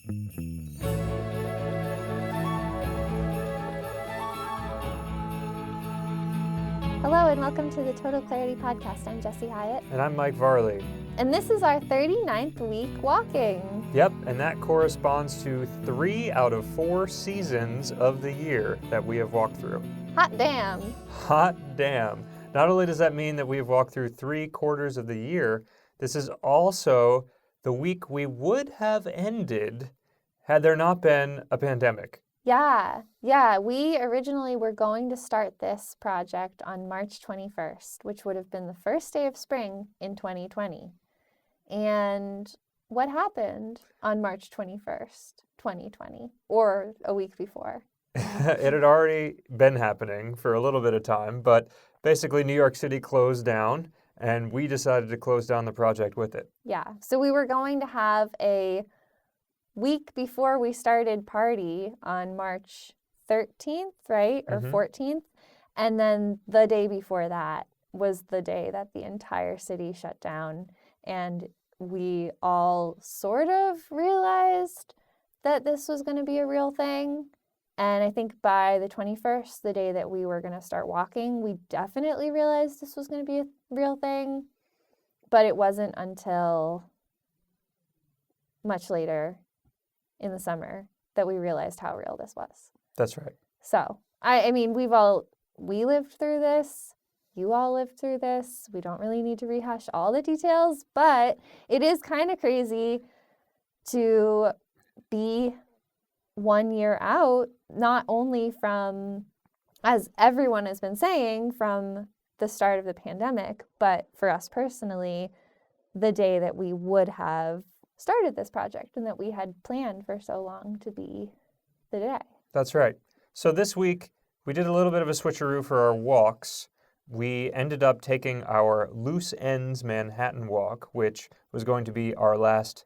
Hello and welcome to the Total Clarity Podcast. I'm Jessie Hyatt. And I'm Mike Varley. And this is our 39th week walking. Yep, and that corresponds to 3 out of 4 seasons of the year that we have walked through. Hot damn. Hot damn. Not only does that mean that we have walked through 3 quarters of the year, this is also the week we would have ended had there not been a pandemic. Yeah. We originally were going to start this project on March 21st, which would have been the first day of spring in 2020. And what happened on March 21st, 2020, or a week before? It had already been happening for a little bit of time, but basically New York City closed down, and we decided to close down the project with it. Yeah. So we were going to have a week before we started party on March 13th, right? Or 14th. And then the day before that was the day that the entire city shut down. And we all sort of realized that this was going to be a real thing. And I think by the 21st, the day that we were going to start walking, we definitely realized this was going to be a real thing. But it wasn't until much later in the summer that we realized how real this was. That's right. So, I mean, we lived through this. You all lived through this. We don't really need to rehash all the details, but it is kind of crazy to be 1 year out, not only from, as everyone has been saying, from the start of the pandemic, but for us personally, the day that we would have started this project and that we had planned for so long to be the day. That's right. So this week, we did a little bit of a switcheroo for our walks. We ended up taking our Loose Ends Manhattan walk, which was going to be our last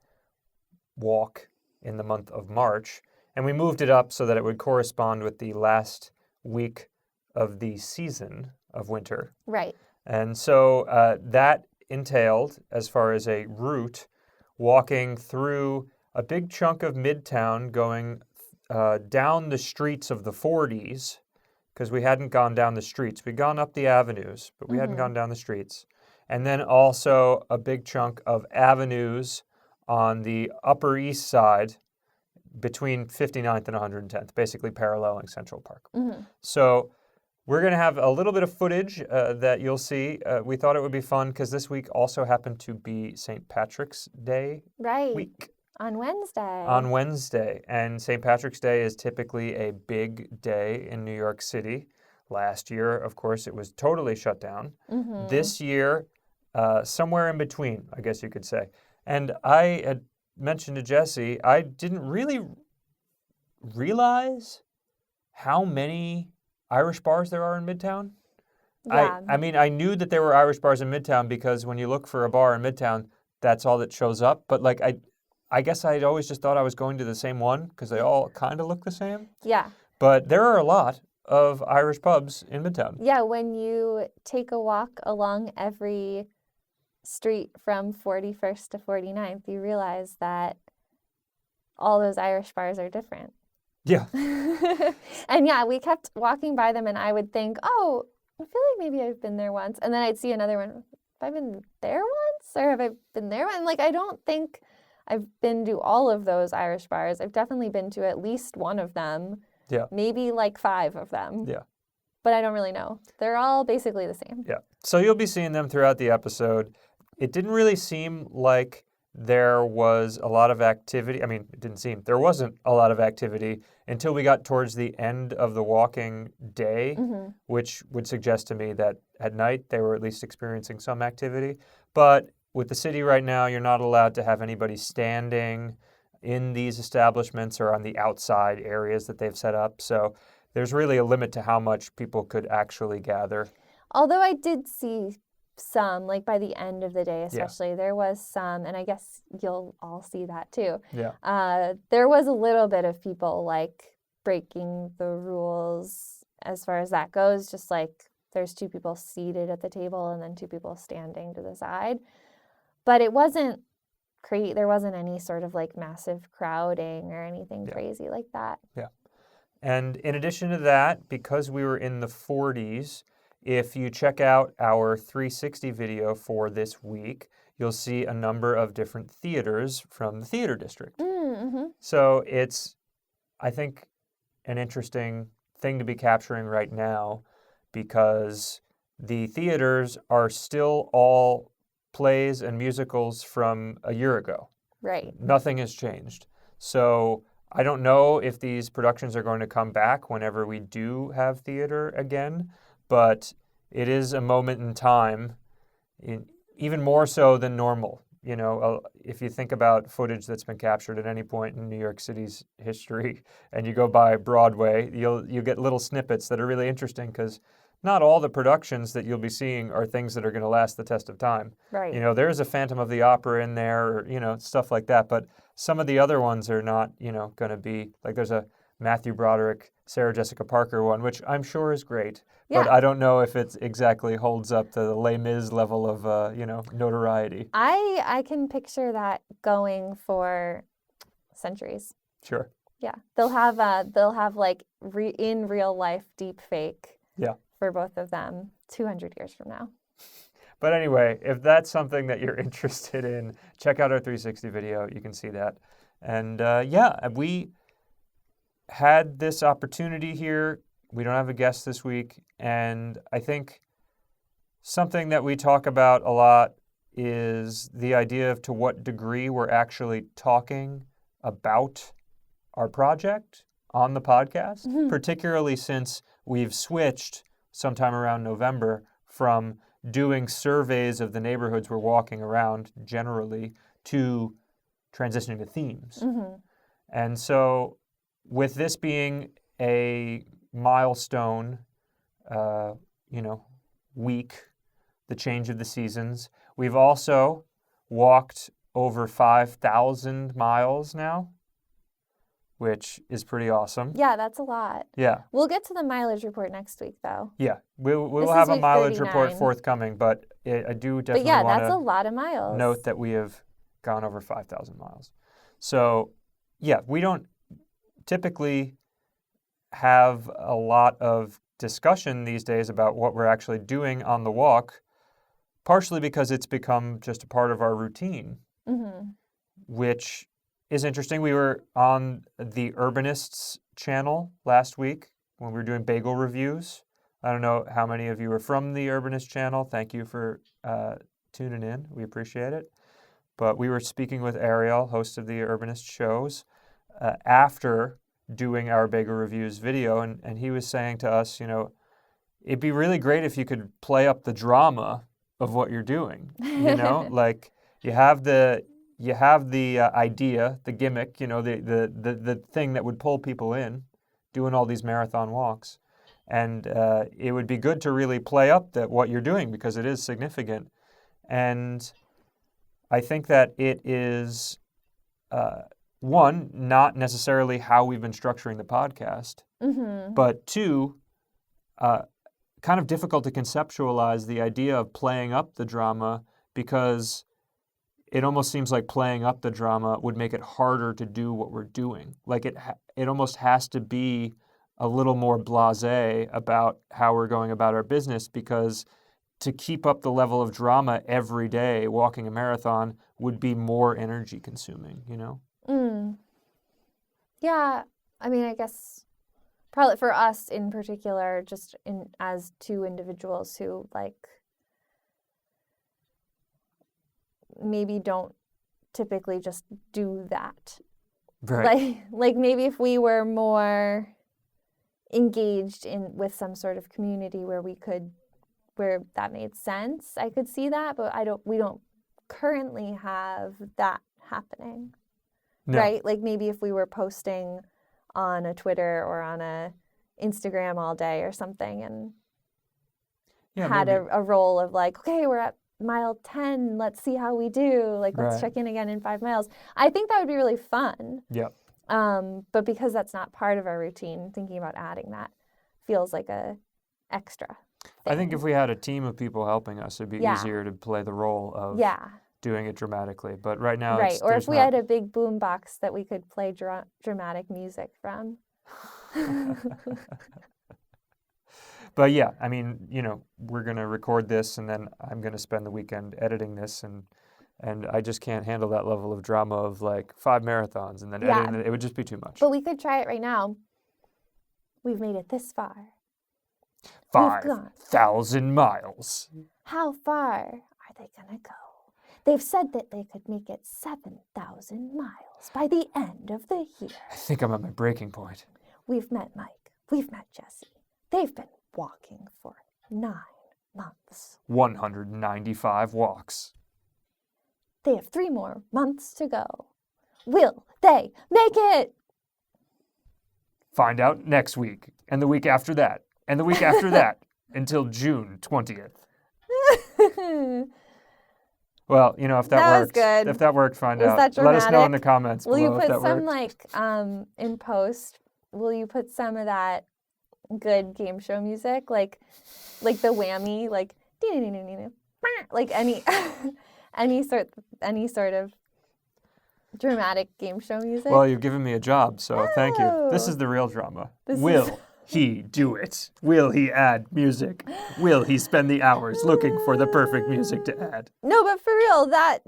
walk in the month of March, and we moved it up so that it would correspond with the last week of the season of winter. Right. And so that entailed, as far as a route, walking through a big chunk of Midtown, going down the streets of the 40s, because we hadn't gone down the streets. We'd gone up the avenues, but we hadn't gone down the streets. And then also a big chunk of avenues on the Upper East Side between 59th and 110th, basically paralleling Central Park. So we're going to have a little bit of footage that you'll see. We thought it would be fun because this week also happened to be St. Patrick's Day week. On Wednesday. And St. Patrick's Day is typically a big day in New York City. Last year, of course, it was totally shut down. This year, somewhere in between, I guess you could say. And I had mentioned to Jessie, I didn't really realize how many Irish bars there are in Midtown. Yeah. I mean, I knew that there were Irish bars in Midtown because when you look for a bar in Midtown, that's all that shows up. But like, I guess I'd always just thought I was going to the same one because they all kind of look the same. Yeah. But there are a lot of Irish pubs in Midtown. Yeah, when you take a walk along every street from 41st to 49th, you realize that all those Irish bars are different. Yeah. And yeah, we kept walking by them and I would think, oh, I feel like maybe I've been there once. And then I'd see another one. Have I been there once? Or have I been there? And like, I don't think I've been to all of those Irish bars. I've definitely been to at least one of them. Yeah. Maybe like 5 of them. Yeah. But I don't really know. They're all basically the same. Yeah. So you'll be seeing them throughout the episode. It didn't really seem like there was a lot of activity. I mean, it didn't seem. There wasn't a lot of activity until we got towards the end of the walking day, which would suggest to me that at night they were at least experiencing some activity. But with the city right now, you're not allowed to have anybody standing in these establishments or on the outside areas that they've set up. So there's really a limit to how much people could actually gather. Although I did see some, like by the end of the day especially, there was some, and I guess you'll all see that too. Yeah. There was a little bit of people like breaking the rules as far as that goes, just like there's 2 people seated at the table and then 2 people standing to the side. But it wasn't there wasn't any sort of like massive crowding or anything Yeah. crazy like that. Yeah. And in addition to that, because we were in the 40s, if you check out our 360 video for this week, you'll see a number of different theaters from the theater district. Mm-hmm. So it's, I think, an interesting thing to be capturing right now, because the theaters are still all plays and musicals from a year ago. Right. Nothing has changed. So I don't know if these productions are going to come back whenever we do have theater again, but it is a moment in time, even more so than normal. You know, if you think about footage that's been captured at any point in New York City's history, and you go by Broadway, you'll get little snippets that are really interesting, because not all the productions that you'll be seeing are things that are going to last the test of time. Right. You know, there's a Phantom of the Opera in there, or, you know, stuff like that. But some of the other ones are not, you know, going to be, like there's a Matthew Broderick, Sarah Jessica Parker one, which I'm sure is great. Yeah. But I don't know if it exactly holds up to the Les Mis level of, you know, notoriety. I can picture that going for centuries. Sure. Yeah. They'll have like in real life deep fake. Yeah. For both of them 200 years from now. But anyway, if that's something that you're interested in, check out our 360 video. You can see that. And yeah, we had this opportunity here. We don't have a guest this week. And I think something that we talk about a lot is the idea of to what degree we're actually talking about our project on the podcast, particularly since we've switched sometime around November from doing surveys of the neighborhoods we're walking around generally to transitioning to themes. Mm-hmm. And so with this being a milestone, you know, week, the change of the seasons, we've also walked over 5,000 miles now, which is pretty awesome. Yeah, that's a lot. Yeah. We'll get to the mileage report next week, though. Yeah, we'll This have is a week mileage report 39. forthcoming, but I do But definitely yeah, want that's a to lot of miles. note that we have gone over 5,000 miles. So yeah, we don't typically have a lot of discussion these days about what we're actually doing on the walk, partially because it's become just a part of our routine, which is interesting. We were on the Urbanists channel last week when we were doing bagel reviews. I don't know how many of you are from the Urbanist channel. Thank you for tuning in. We appreciate it. But we were speaking with Ariel, host of the Urbanist shows, after doing our bagel reviews video, and he was saying to us, you know, it'd be really great if you could play up the drama of what you're doing. You know, like you have the idea, the gimmick, you know, the thing that would pull people in, doing all these marathon walks. And it would be good to really play up what you're doing, because it is significant. And I think that it is, one, not necessarily how we've been structuring the podcast, but two, kind of difficult to conceptualize the idea of playing up the drama, because it almost seems like playing up the drama would make it harder to do what we're doing. Like it almost has to be a little more blasé about how we're going about our business, because to keep up the level of drama every day walking a marathon would be more energy consuming, you know? Yeah, I mean, I guess probably for us in particular, just as two individuals who like maybe don't typically just do that. Right. Like maybe if we were more engaged with some sort of community where that made sense, I could see that, but we don't currently have that happening. No. Right? Like maybe if we were posting on a Twitter or on a Instagram all day or something, and had a role of like, okay, we're at mile 10, let's see how we do. Like, let's check in again in 5 miles. I think that would be really fun. Yeah. But because that's not part of our routine, thinking about adding that feels like a extra thing. I think if we had a team of people helping us, it'd be easier to play the role of doing it dramatically. But right now, Right. Or if we not... had a big boom box that we could play dramatic music from. But yeah, I mean, we're going to record this, and then I'm going to spend the weekend editing this, and I just can't handle that level of drama of like 5 marathons and then editing it. It would just be too much. But we could try it right now. We've made it this far. 5,000 miles. How far are they going to go? They've said that they could make it 7,000 miles by the end of the year. I think I'm at my breaking point. We've met Mike. We've met Jesse. They've been walking for 9 months. 195 walks. They have 3 more months to go. Will they make it? Find out next week, and the week after that, and the week after that, until June 20th. Well, if that worked, good. If that worked, find Was out. that dramatic? Let us know in the comments will below you if put that some worked. in post? Will you put some of that good game show music, like the whammy, like any sort of dramatic game show music? Well, you've given me a job, so thank you. This is the real drama. Will he do it? Will he add music? Will he spend the hours looking for the perfect music to add? No, but for real, that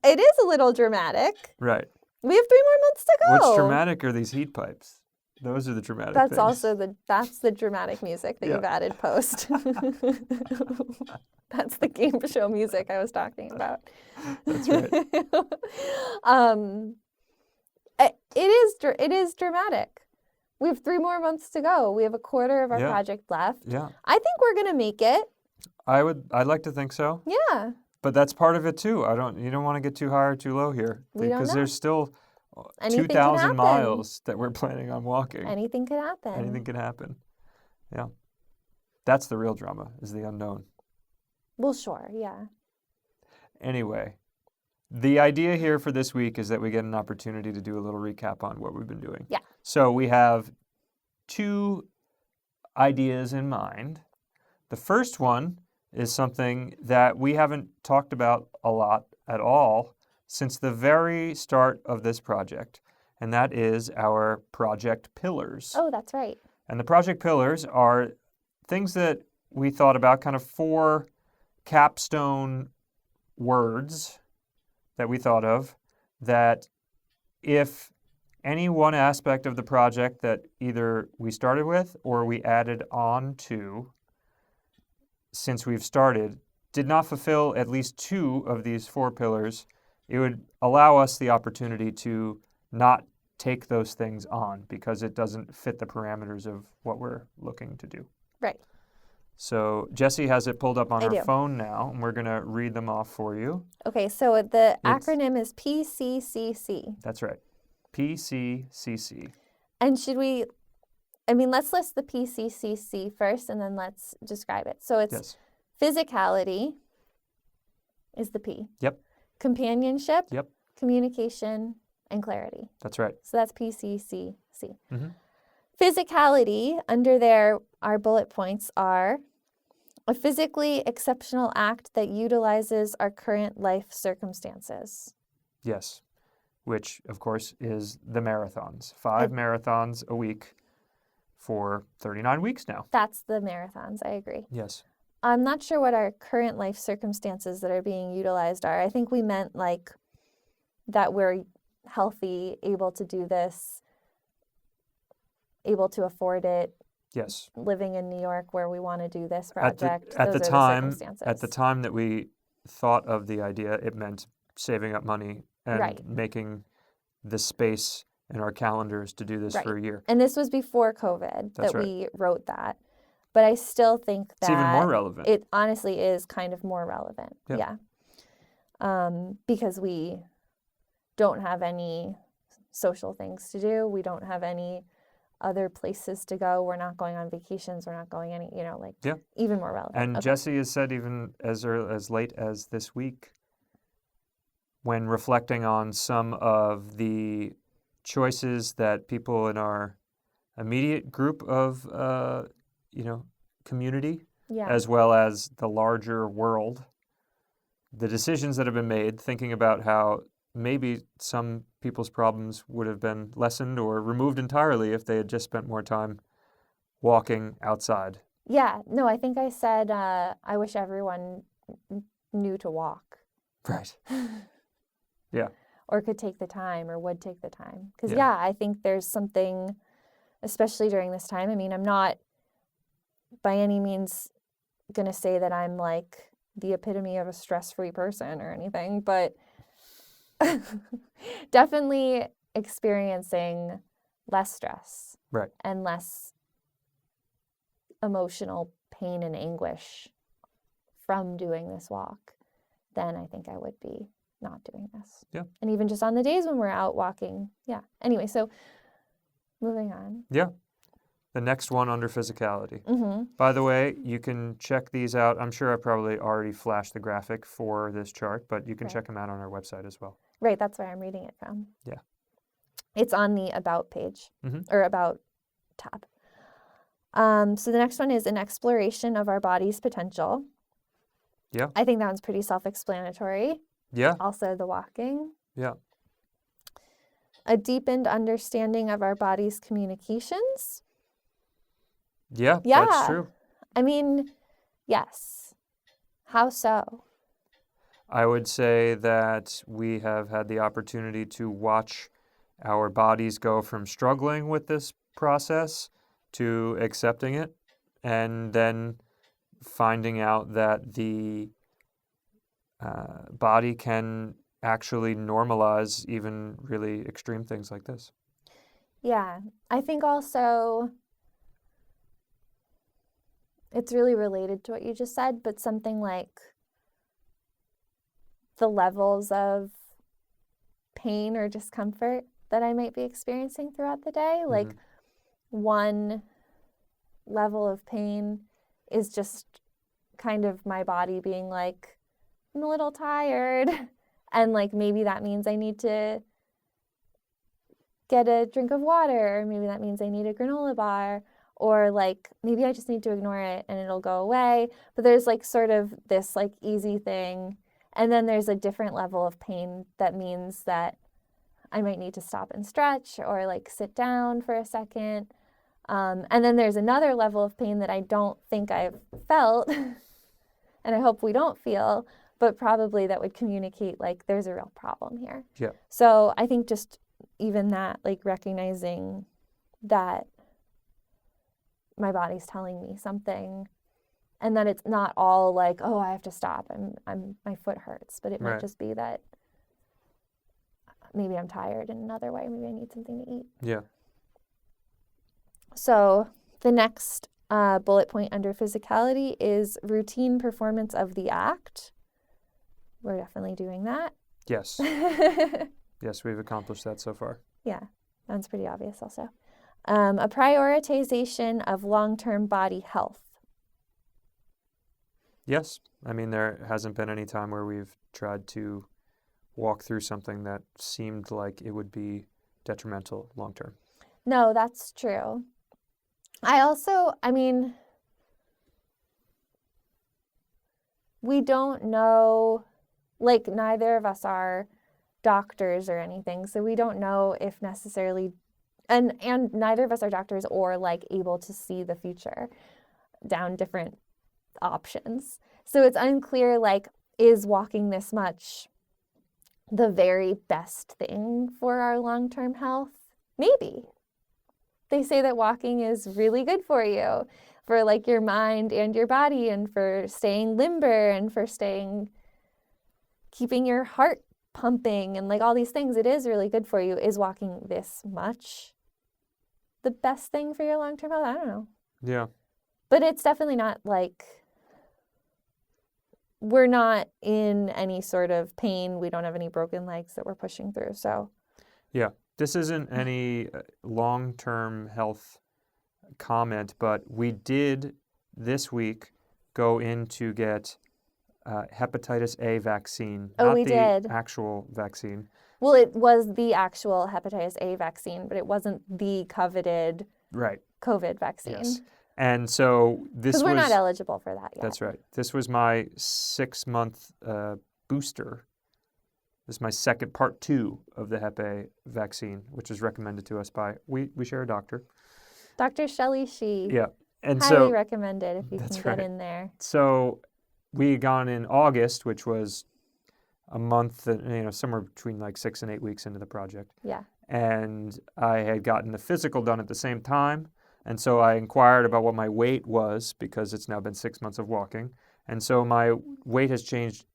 it is a little dramatic. Right. We have 3 more months to go. What's dramatic are these heat pipes. Those are the dramatic things. That's the dramatic music that you've added post. That's the game show music I was talking about. That's right. It is dramatic. We have 3 more months to go. We have a quarter of our project left. Yeah. I think we're gonna make it. I'd like to think so. Yeah. But that's part of it too. You don't want to get too high or too low here. We don't know. There's still Anything 2,000 miles that we're planning on walking. Anything could happen. Anything could happen. Yeah. That's the real drama, is the unknown. Well, sure, yeah. Anyway, the idea here for this week is that we get an opportunity to do a little recap on what we've been doing. Yeah. So we have 2 ideas in mind. The first one is something that we haven't talked about a lot at all since the very start of this project, and that is our project pillars. Oh, that's right. And the project pillars are things that we thought about, kind of 4 capstone words that we thought of, that if any one aspect of the project that either we started with or we added on to since we've started did not fulfill at least 2 of these 4 pillars, it would allow us the opportunity to not take those things on because it doesn't fit the parameters of what we're looking to do. Right. So Jessie has it pulled up on her phone now, and we're going to read them off for you. Okay, so the acronym is PCCC. That's right. PCCC. And let's list the PCCC first, and then let's describe it. So it's physicality is the P. Yep. Companionship. Yep. Communication and clarity. That's right. So that's PCCC. Mm-hmm. Physicality, under there, our bullet points are a physically exceptional act that utilizes our current life circumstances. Yes, which, of course, is the marathons. 5 marathons a week for 39 weeks now. That's the marathons, I agree. Yes. I'm not sure what our current life circumstances that are being utilized are. I think we meant like that we're healthy, able to do this, able to afford it. Yes. Living in New York where we want to do this project. At the time that we thought of the idea, it meant saving up money and making the space in our calendars to do this for a year. And this was before COVID we wrote that. But I still think that it's even more relevant. It honestly is kind of more relevant. Yeah. Because we don't have any social things to do. We don't have any other places to go. We're not going on vacations. We're not going even more relevant. And Jessie has said even as late as this week, when reflecting on some of the choices that people in our immediate group of community, as well as the larger world, the decisions that have been made, thinking about how maybe some people's problems would have been lessened or removed entirely if they had just spent more time walking outside. Yeah, no, I think I said I wish everyone knew to walk. Right. Yeah. Or could take the time or would take the time. Because, Yeah. I think there's something, especially during this time. I mean, I'm not by any means going to say that I'm like the epitome of a stress-free person or anything, but definitely experiencing less stress Right. and less emotional pain and anguish from doing this walk than I think I would be not doing this. Yeah. And even just on the days when we're out walking. Yeah. Anyway, so moving on. Yeah. The next one under physicality. Mm-hmm. By the way, you can check these out. I'm sure I probably already flashed the graphic for this chart, but you can check them out on our website as well. Right. That's where I'm reading it from. Yeah. It's on the About page or About tab. So the next one is an exploration of our body's potential. Yeah. I think that one's pretty self-explanatory. Yeah. Also the walking. Yeah. A deepened understanding of our body's communications. Yeah, Yeah. that's true. I mean, yes. How so? I would say that we have had the opportunity to watch our bodies go from struggling with this process to accepting it, and then finding out that the body can actually normalize even really extreme things like this. Yeah. I think also it's really related to what you just said, but something like the levels of pain or discomfort that I might be experiencing throughout the day. Like one level of pain is just kind of my body being like, I'm a little tired. And like maybe that means I need to get a drink of water, or maybe that means I need a granola bar, or like maybe I just need to ignore it and it'll go away. But there's like sort of this like easy thing. And then there's a different level of pain that means that I might need to stop and stretch or like sit down for a second. And then there's another level of pain that I don't think I've felt and I hope we don't feel, but probably that would communicate like there's a real problem here. Yeah. So I think just even that, like recognizing that my body's telling me something and that it's not all like, oh, I have to stop. My foot hurts, but it might just be that maybe I'm tired in another way. Maybe I need something to eat. Yeah. So the next bullet point under physicality is routine performance of the act. We're definitely doing that. Yes. Yes, we've accomplished that so far. Yeah, that's pretty obvious also. A prioritization of long-term body health. Yes. I mean, there hasn't been any time where we've tried to walk through something that seemed like it would be detrimental long term. No, that's true. We don't know, like neither of us are doctors or anything, so we don't know if necessarily, and neither of us are doctors or like able to see the future down different options. So it's unclear, like, is walking this much the very best thing for our long-term health? Maybe. They say that walking is really good for you, for like your mind and your body, and for staying limber and for keeping your heart pumping and like all these things. It is really good for you. Is walking this much the best thing for your long-term health? I don't know. Yeah. But it's definitely not like, we're not in any sort of pain. We don't have any broken legs that we're pushing through. So yeah, this isn't any long-term health comment, but we did this week go in to get hepatitis A vaccine, not we the did. actual vaccine. Well, it was the actual hepatitis A vaccine, but it wasn't the coveted COVID vaccine. Yes. And so this was... Because we're not eligible for that yet. That's right. This was my 6-month booster. This is my second part 2 of the Hep A vaccine, which is recommended to us by, we share a doctor. Dr. Shelley Shee. Yeah. And Highly so, recommended if you can that's get right. in there. So we had gone in August, which was a month, somewhere between like 6 and 8 weeks into the project. Yeah. And I had gotten the physical done at the same time. And so I inquired about what my weight was because it's now been 6 months of walking. And so my weight has changed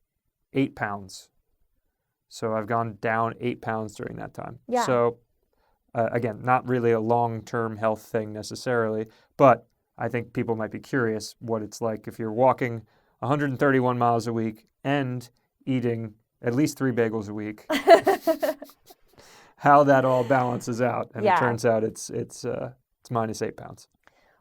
8 pounds. So I've gone down 8 pounds during that time. Yeah. So again, not really a long-term health thing necessarily, but I think people might be curious what it's like if you're walking 131 miles a week and eating at least 3 bagels a week, how that all balances out. And Yeah. it turns out it's minus 8 pounds.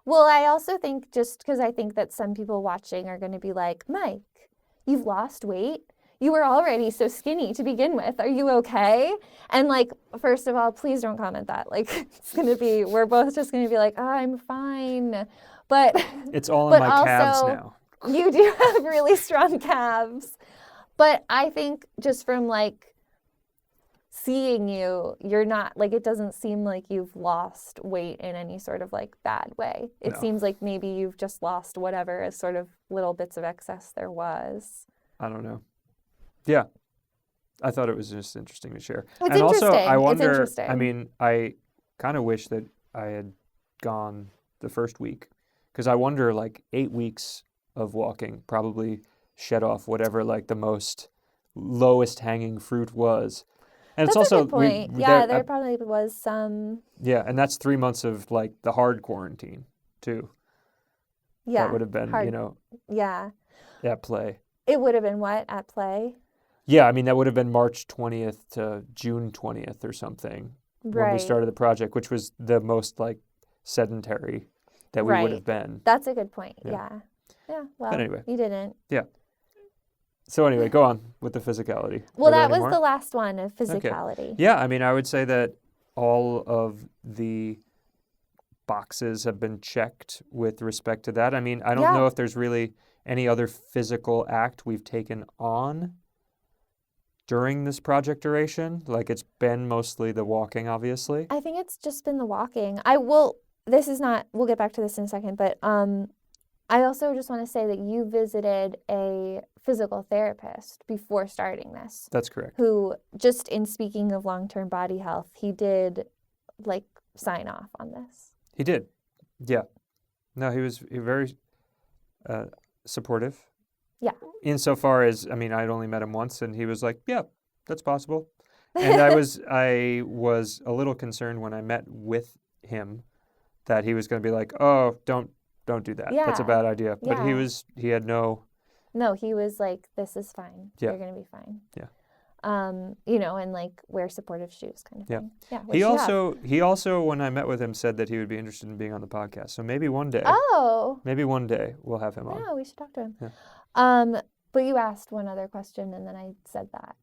Well, I also think just because I think that some people watching are going to be like, Mike, you've lost weight. You were already so skinny to begin with. Are you okay? And like, first of all, please don't comment that. Like, we're both just going to be like, oh, I'm fine. But it's all in my calves now. You do have really strong calves. But I think just from like seeing you, you're not like, it doesn't seem like you've lost weight in any sort of like bad way. It seems like maybe you've just lost whatever is sort of little bits of excess there was. I don't know. Yeah. I thought it was just interesting to share. It's and also, I wonder, It's interesting. I mean, I kind of wish that I had gone the first week because I wonder like 8 weeks of walking probably shed off whatever like the most lowest hanging fruit was. And That's it's also a good point. There probably was some. Yeah, and that's 3 months of like the hard quarantine too. Yeah. That would have been, hard. Yeah. At play. It would have been what at play? Yeah, I mean that would have been March 20th to June 20th or something when we started the project, which was the most like sedentary that we would have been. That's a good point. Yeah. Well, but anyway. You didn't. Yeah. So anyway, go on with the physicality. Well, that was the last one of physicality. Okay. Yeah, I mean, I would say that all of the boxes have been checked with respect to that. I mean, I don't know if there's really any other physical act we've taken on during this project duration. Like it's been mostly the walking, obviously. I think it's just been the walking. We'll get back to this in a second, but I also just want to say that you visited a physical therapist before starting this. That's correct. Who, just in speaking of long-term body health, he did like sign off on this. He did. Yeah. No, he was very supportive. Yeah. Insofar as, I mean, I'd only met him once and he was like, yeah, that's possible. And I was a little concerned when I met with him that he was going to be like, oh, don't do that. Yeah. That's a bad idea. But Yeah. he had no. No, he was like, this is fine. Yeah. You're going to be fine. Yeah. And like wear supportive shoes kind of thing. Yeah. He also, when I met with him, said that he would be interested in being on the podcast. So maybe one day. Oh. Maybe one day we'll have him on. Yeah, we should talk to him. Yeah. But you asked one other question and then I said that.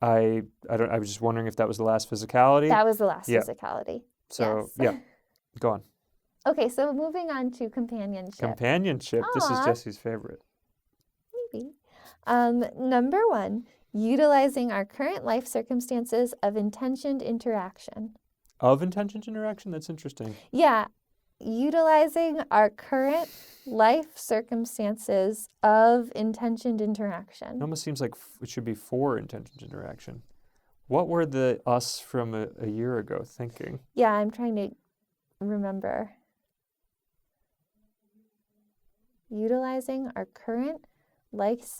I was just wondering if that was the last physicality. That was the last physicality. So, yes. Go on. Okay, so moving on to companionship. Companionship. Aww. This is Jesse's favorite. Maybe. Number 1, utilizing our current life circumstances of intentioned interaction. Of intentioned interaction? That's interesting. Yeah. Utilizing our current life circumstances of intentioned interaction. It almost seems like it should be for intentioned interaction. What were the us from a year ago thinking? Yeah, I'm trying to remember. Utilizing our current life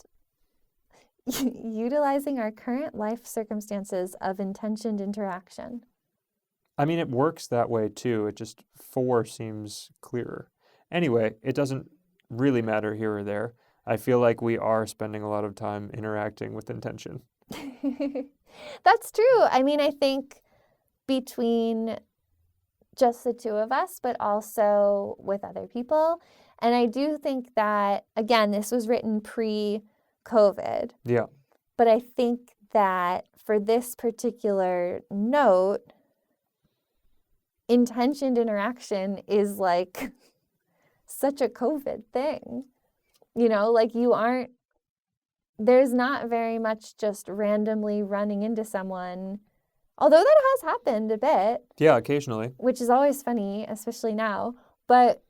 circumstances of intentioned interaction. I mean, it works that way too. It just for seems clearer. Anyway, it doesn't really matter here or there. I feel like we are spending a lot of time interacting with intention. That's true. I mean, I think between just the two of us, but also with other people. And I do think that, again, this was written pre-COVID. Yeah. But I think that for this particular note, intentioned interaction is like such a COVID thing. Like you aren't there's not very much just randomly running into someone, although that has happened a bit. Yeah, occasionally. Which is always funny, especially now. But,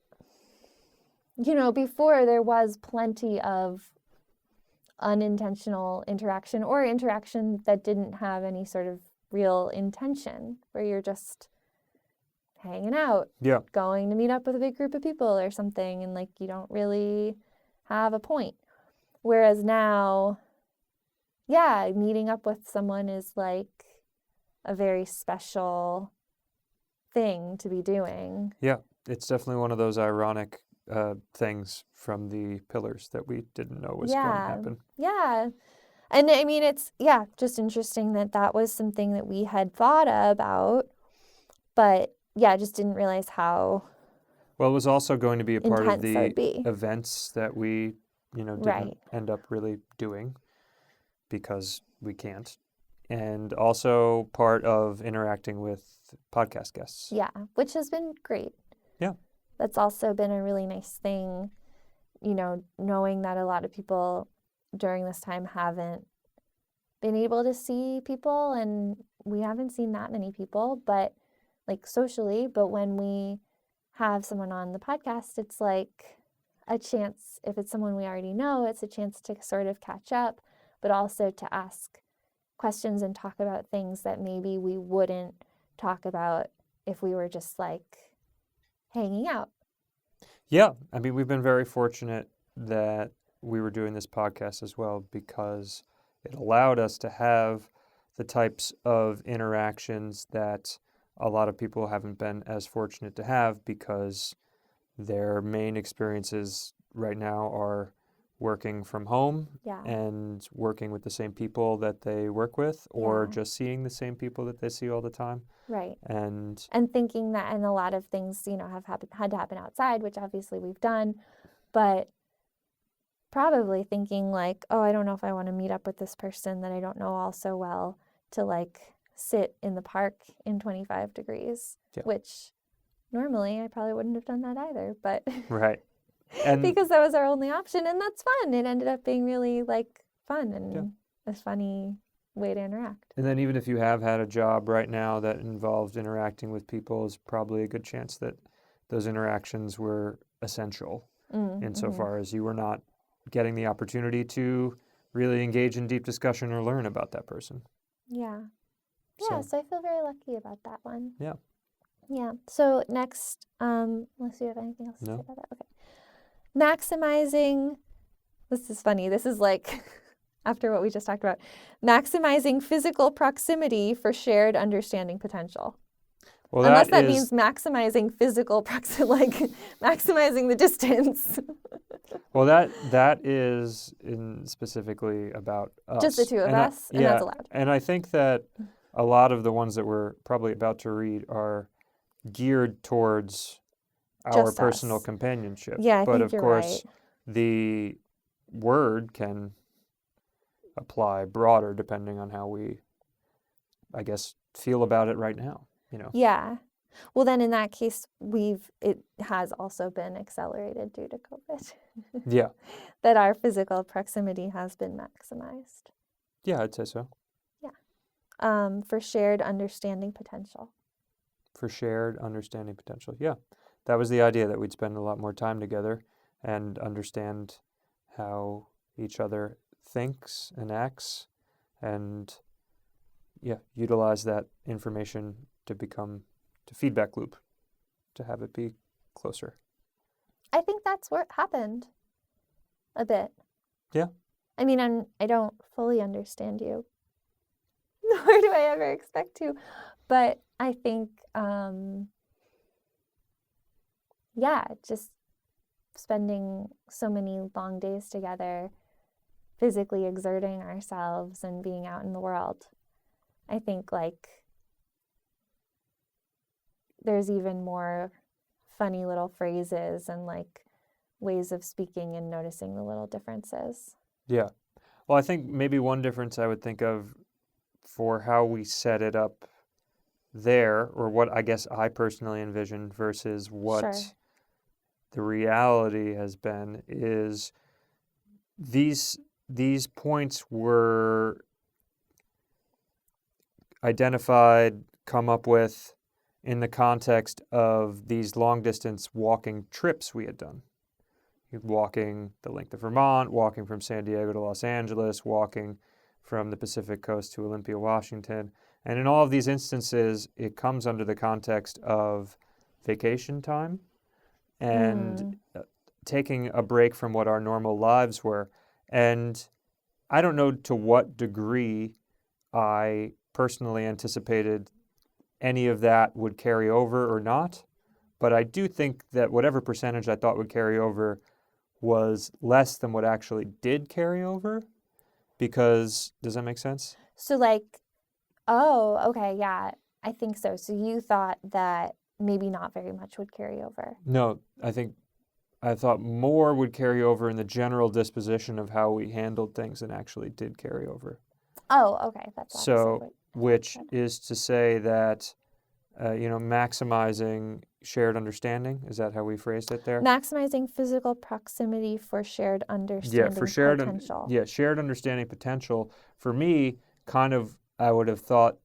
before there was plenty of unintentional interaction or interaction that didn't have any sort of real intention, where you're just hanging out, going to meet up with a big group of people or something, and you don't really have a point. Whereas now, meeting up with someone is a very special thing to be doing. Yeah, it's definitely one of those ironic things from the pillars that we didn't know was going to happen. Yeah. And I mean, it's, just interesting that was something that we had thought about, but just didn't realize how. Well, it was also going to be a part of the be. events that we, didn't end up really doing because we can't. And also part of interacting with podcast guests. Yeah, which has been great. Yeah. That's also been a really nice thing, knowing that a lot of people during this time haven't been able to see people, and we haven't seen that many people, but socially, but when we have someone on the podcast, it's a chance, if it's someone we already know, it's a chance to sort of catch up, but also to ask questions and talk about things that maybe we wouldn't talk about if we were just hanging out. Yeah, I mean, we've been very fortunate that we were doing this podcast as well, because it allowed us to have the types of interactions that a lot of people haven't been as fortunate to have, because their main experiences right now are working from home and working with the same people that they work with, or just seeing the same people that they see all the time. Right. And thinking that, and a lot of things, have had to happen outside, which obviously we've done, but probably thinking oh, I don't know if I want to meet up with this person that I don't know all so well to sit in the park in 25 degrees, which normally I probably wouldn't have done that either, but right. And because that was our only option, and that's fun. It ended up being really fun and a funny way to interact. And then even if you have had a job right now that involved interacting with people, is probably a good chance that those interactions were essential insofar as you were not getting the opportunity to really engage in deep discussion or learn about that person. Yeah. Yeah, so I feel very lucky about that one. Yeah. Yeah. So next, unless you have anything else to say about that. Okay. Maximizing, this is funny. This is after what we just talked about, maximizing physical proximity for shared understanding potential. Well, unless that means maximizing physical proximity, maximizing the distance. Well, that is specifically about us. Just the two of us, and that's allowed. And I think that a lot of the ones that we're probably about to read are geared towards our personal companionship. Yeah, I but think of you're course, right. The word can apply broader depending on how we, I guess, feel about it right now. Yeah. Well, then in that case, it has also been accelerated due to COVID. Yeah. That our physical proximity has been maximized. Yeah, I'd say so. Yeah. For shared understanding potential. For shared understanding potential. Yeah. That was the idea, that we'd spend a lot more time together and understand how each other thinks and acts, and utilize that information to feedback loop, to have it be closer. I think that's what happened a bit. Yeah. I mean, I don't fully understand you, nor do I ever expect to, but I think, just spending so many long days together, physically exerting ourselves and being out in the world, I think there's even more funny little phrases and ways of speaking and noticing the little differences. Yeah. Well, I think maybe one difference I would think of for how we set it up there, or what I guess I personally envisioned versus what the reality has been, is these these points were identified, come up with in the context of these long-distance walking trips we had done. Walking the length of Vermont, walking from San Diego to Los Angeles, walking from the Pacific Coast to Olympia, Washington. And in all of these instances, it comes under the context of vacation time and taking a break from what our normal lives were. And I don't know to what degree I personally anticipated any of that would carry over or not, but I do think that whatever percentage I thought would carry over was less than what actually did carry over, because, does that make sense? So like, oh, okay, yeah, I think so. So you thought that maybe not very much would carry over. No, I thought more would carry over in the general disposition of how we handled things than actually did carry over. Oh, okay, that's opposite So, what which is to say that, maximizing shared understanding, is that how we phrased it there? maximizing physical proximity for shared understanding potential. Shared understanding potential, for me, kind of, I would have thought,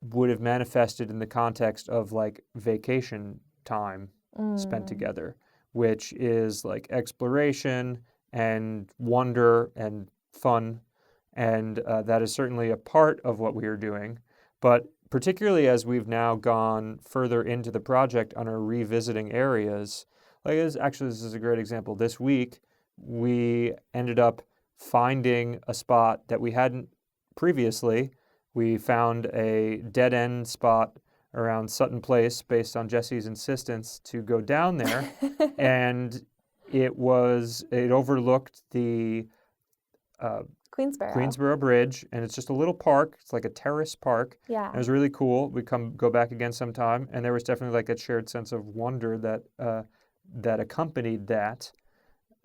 would have manifested in the context of like vacation time spent together, which is like exploration and wonder and fun. And that is certainly a part of what we are doing. But particularly as we've now gone further into the project on our revisiting areas, this is a great example. This week, we ended up finding a spot that we hadn't previously. We found a dead-end spot around Sutton Place based on Jesse's insistence to go down there. And it overlooked the Queensboro Bridge, and it's just a little park. It's like a terrace park. Yeah. And it was really cool. We'd go back again sometime, and there was definitely like a shared sense of wonder that accompanied that.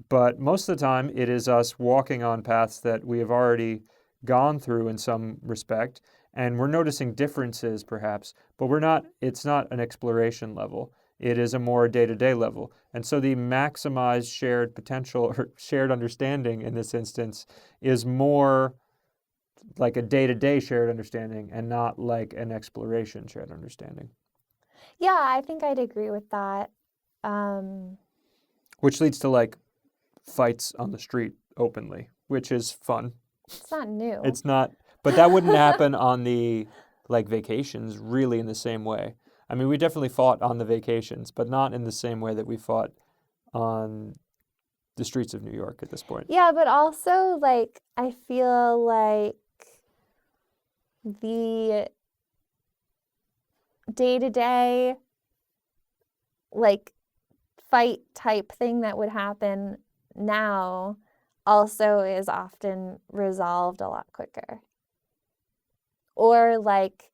But most of the time, it is us walking on paths that we have already gone through in some respect, and we're noticing differences perhaps, but it's not an exploration level. It is a more day-to-day level. And so the maximized shared potential or shared understanding in this instance is more like a day-to-day shared understanding and not like an exploration shared understanding. Yeah, I think I'd agree with that. Which leads to like fights on the street openly, which is fun. It's not new. It's not, but that wouldn't happen on the like vacations really in the same way. I mean, we definitely fought on the vacations, but not in the same way that we fought on the streets of New York at this point. Yeah, but also, like, I feel like the day-to-day, like, fight type thing that would happen now also is often resolved a lot quicker. Or, like,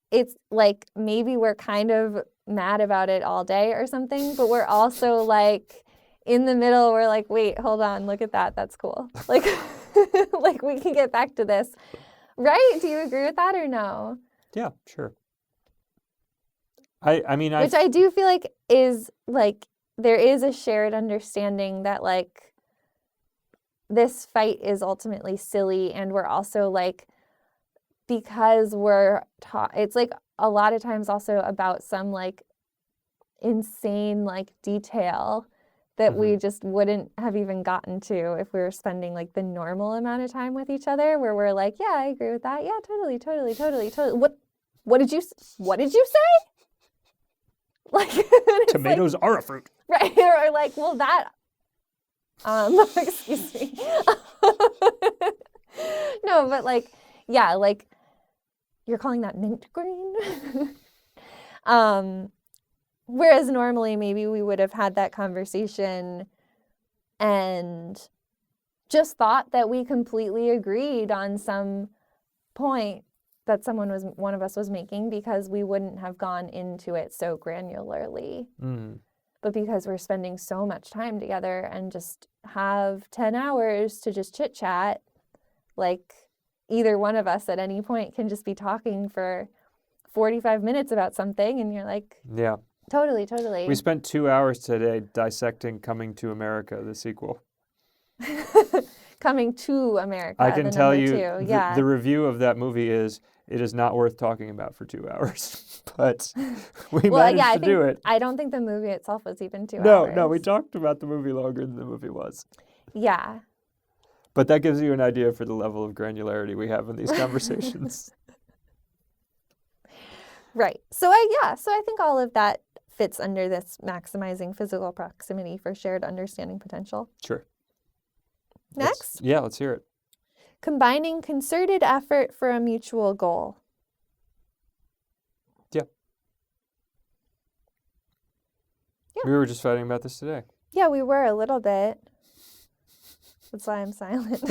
it's like maybe we're kind of mad about it all day or something, but we're also like in the middle, we're like, wait, hold on, look at that, that's cool. Like, like we can get back to this. Right? Do you agree with that or no? Yeah, sure. I mean, which I do feel like is like, there is a shared understanding that like this fight is ultimately silly, and we're also like, because we're taught, it's like a lot of times also about some like insane like detail that we just wouldn't have even gotten to if we were spending like the normal amount of time with each other, where we're like, yeah, I agree with that. Yeah, totally. What did you say? Like tomatoes are a fruit. Right. Or like, well, that excuse me. No, but like, yeah, like, you're calling that mint green? Whereas normally maybe we would have had that conversation and just thought that we completely agreed on some point that one of us was making, because we wouldn't have gone into it so granularly. But because we're spending so much time together and just have 10 hours to just chit chat, like, either one of us at any point can just be talking for 45 minutes about something, and you're like, yeah, Totally, totally. We spent 2 hours today dissecting Coming to America, the sequel. Coming to America, I can the tell number you, 2. Yeah. the review of that movie is, it is not worth talking about for 2 hours. But we managed to do it. I don't think the movie itself was even 2 No, hours. no, we talked about the movie longer than the movie was. Yeah. But that gives you an idea for the level of granularity we have in these conversations. Right. So I think all of that fits under this maximizing physical proximity for shared understanding potential. Sure. Next, let's hear it. combining concerted effort for a mutual goal. Yeah. We were just fighting about this today. Yeah, we were a little bit. That's why I'm silent.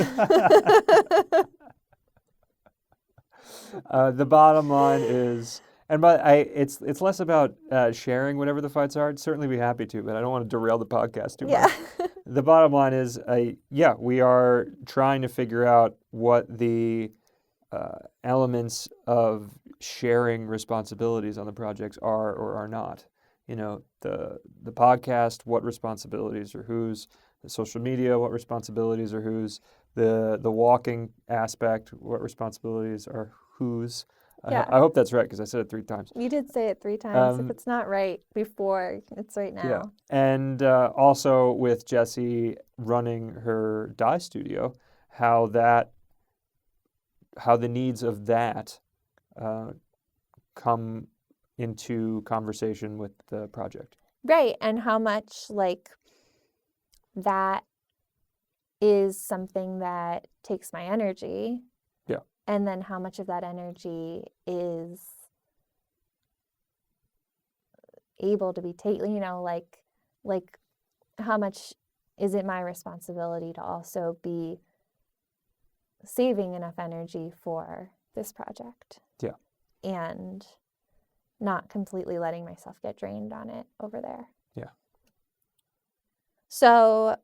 The bottom line is, it's less about sharing whatever the fights are. I'd certainly be happy to, but I don't want to derail the podcast too much. The bottom line is, we are trying to figure out what the elements of sharing responsibilities on the projects are or are not. You know, the podcast, what responsibilities are whose, the social media, what responsibilities are whose, the walking aspect, what responsibilities are whose. Yeah. I hope that's right because I said it 3 times. You did say it 3 times. If it's not right before, it's right now. Yeah. And also with Jessie running her dye studio, how the needs of that come into conversation with the project. Right. And how much that is something that takes my energy. Yeah. And then how much of that energy is able to be taken, like how much is it my responsibility to also be saving enough energy for this project? Yeah. And not completely letting myself get drained on it over there. Yeah. So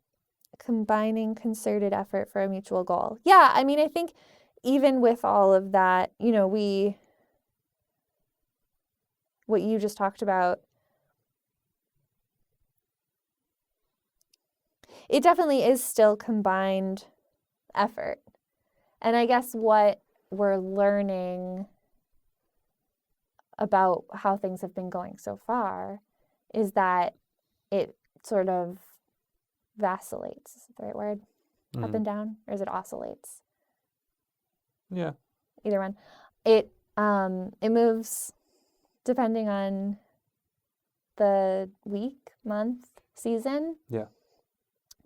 combining concerted effort for a mutual goal. Yeah, I mean, I think even with all of that, what you just talked about, it definitely is still combined effort. And I guess what we're learning about how things have been going so far is that it sort of vacillates. Is that the right word? Mm-hmm. Up and down? Or is it oscillates? Yeah. Either one. It moves depending on the week, month, season. Yeah.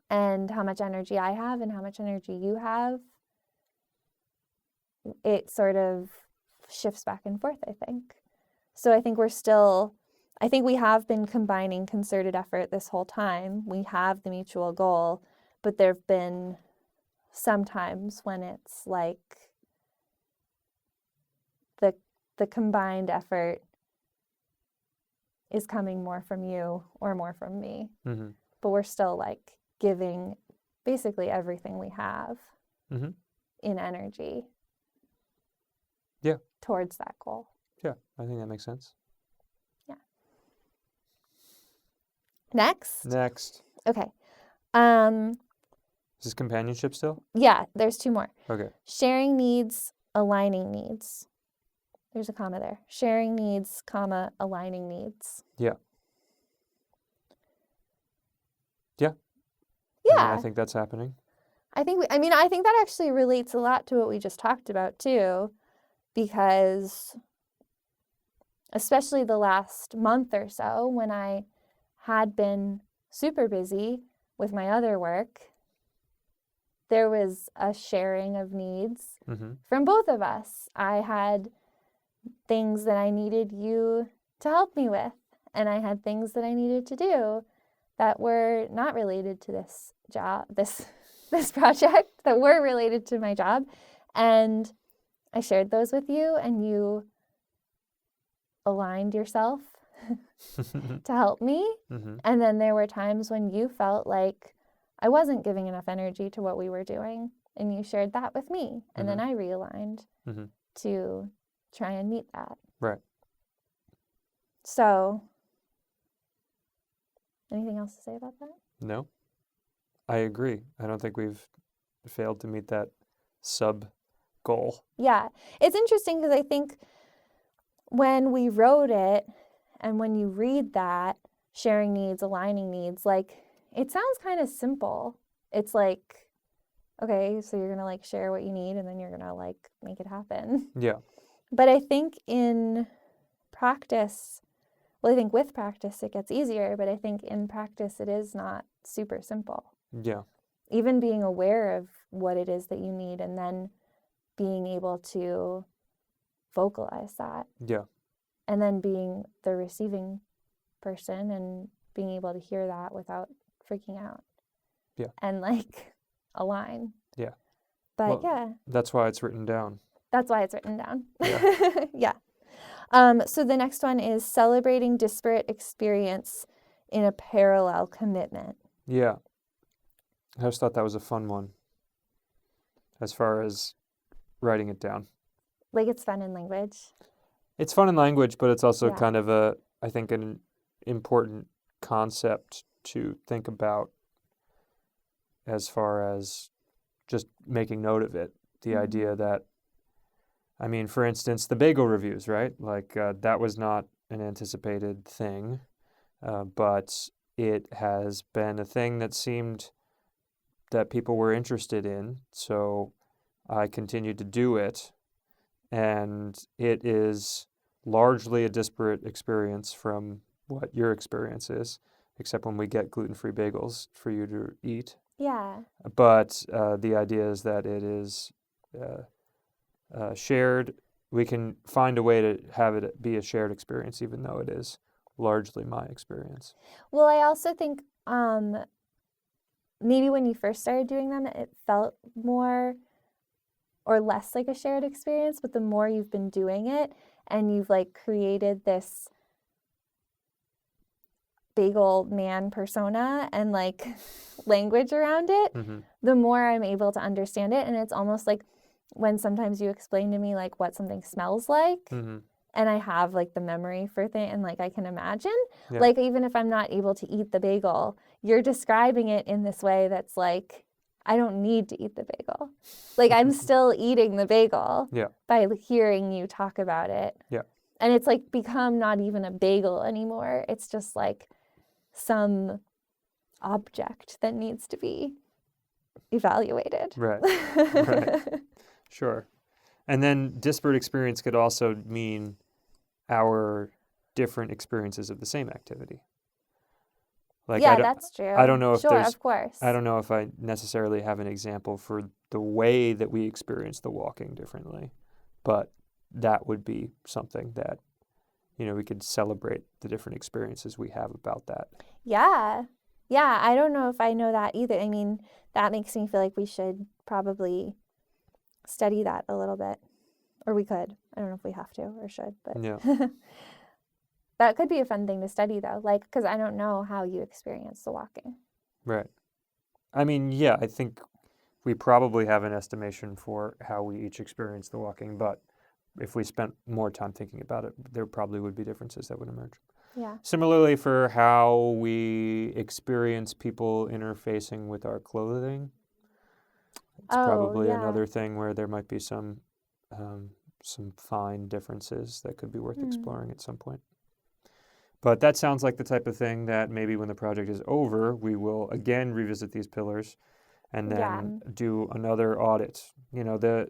And how much energy I have and how much energy you have. It sort of shifts back and forth, I think. So I think we have been combining concerted effort this whole time. We have the mutual goal, but there have been some times when it's like the combined effort is coming more from you or more from me. Mm-hmm. But we're still giving basically everything we have in energy. Yeah. Towards that goal. Yeah, I think that makes sense. Yeah. Next. Okay. Is this companionship still? Yeah, there's 2 more. Okay. Sharing needs, aligning needs. There's a comma there. Sharing needs, comma, aligning needs. Yeah. Yeah. Yeah. I think that's happening. I think that actually relates a lot to what we just talked about too, because especially the last month or so when I had been super busy with my other work, there was a sharing of needs from both of us. I had things that I needed you to help me with, and I had things that I needed to do that were not related to this job, this project, that were related to my job. And I shared those with you, and you aligned yourself to help me. Mm-hmm. And then there were times when you felt like I wasn't giving enough energy to what we were doing, and you shared that with me. And then I realigned to try and meet that. Right. So Anything else to say about that? No, I agree. I don't think we've failed to meet that sub goal. Yeah. It's interesting because I think when we wrote it and when you read that, sharing needs, aligning needs, like it sounds kind of simple. It's like, okay, so you're going to like share what you need and then you're going to like make it happen. Yeah. But I think in practice, well, I think with practice it gets easier, but I think in practice it is not super simple. Yeah. Even being aware of what it is that you need and then being able to vocalize that. Yeah. And then being the receiving person and being able to hear that without freaking out. Yeah. And like align. Yeah. But Well, yeah. That's why it's written down. That's why it's written down. Yeah. Yeah. So the next one is celebrating disparate experience in a parallel commitment. Yeah. I just thought that was a fun one as far as writing it down. Like it's fun in language. It's fun in language, but it's also Yeah. kind of I think, an important concept to think about as far as just making note of it. The idea that, I mean, for instance, the bagel reviews, right? Like that was not an anticipated thing, but it has been a thing that seemed that people were interested in. So I continued to do it. And it is largely a disparate experience from what your experience is, except when we get gluten-free bagels for you to eat. Yeah. But the idea is that it is shared. We can find a way to have it be a shared experience, even though it is largely my experience. Well, I also think maybe when you first started doing them, it felt more or less like a shared experience, but the more you've been doing it and you've like created this bagel man persona and like language around it, the more I'm able to understand it. And it's almost like when sometimes you explain to me like what something smells like, and I have like the memory for things and like I can imagine, like even if I'm not able to eat the bagel, you're describing it in this way that's like, I don't need to eat the bagel. Like I'm still eating the bagel by hearing you talk about it. Yeah. And it's like become not even a bagel anymore. It's just like some object that needs to be evaluated. Right. Right. Sure. And then disparate experience could also mean our different experiences of the same activity. Like yeah, that's true. I don't know if sure, there's, of course. I don't know if I necessarily have an example for the way that we experience the walking differently, but that would be something that, you know, we could celebrate the different experiences we have about that. Yeah. Yeah, I don't know if I know that either. I mean, that makes me feel like we should probably study that a little bit. Or we could. I don't know if we have to or should, but Yeah. that could be a fun thing to study though, like, because I don't know how you experience the walking. Right. I mean, yeah, I think we probably have an estimation for how we each experience the walking, but if we spent more time thinking about it, there probably would be differences that would emerge. Yeah. Similarly, for how we experience people interfacing with our clothing, it's probably another thing where there might be some fine differences that could be worth exploring at some point. But that sounds like the type of thing that maybe when the project is over, we will again revisit these pillars and then do another audit. You know,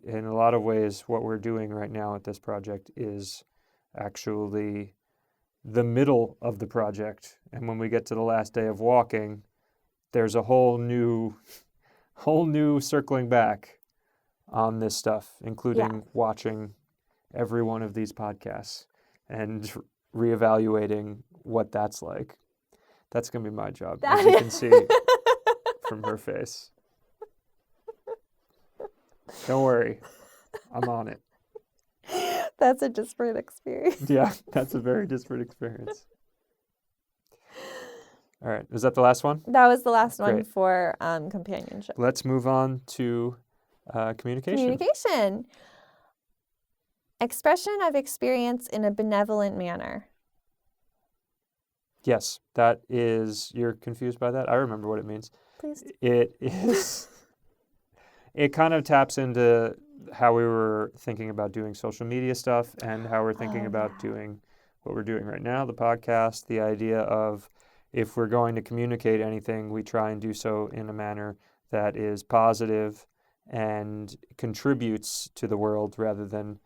in a lot of ways, what we're doing right now at this project is actually the middle of the project. And when we get to the last day of walking, there's a whole new circling back on this stuff, including watching every one of these podcasts and reevaluating what that's like. That's going to be my job, as you can see from her face. Don't worry. I'm on it. That's a disparate experience. Yeah, that's a very disparate experience. All right. Was that the last one? That was the last one Great. for companionship. Let's move on to communication. Expression of experience in a benevolent manner. Yes, that is, you're confused by that? I remember what it means. Please. It is, it kind of taps into how we were thinking about doing social media stuff and how we're thinking about doing what we're doing right now, the podcast, the idea of if we're going to communicate anything, we try and do so in a manner that is positive and contributes to the world rather than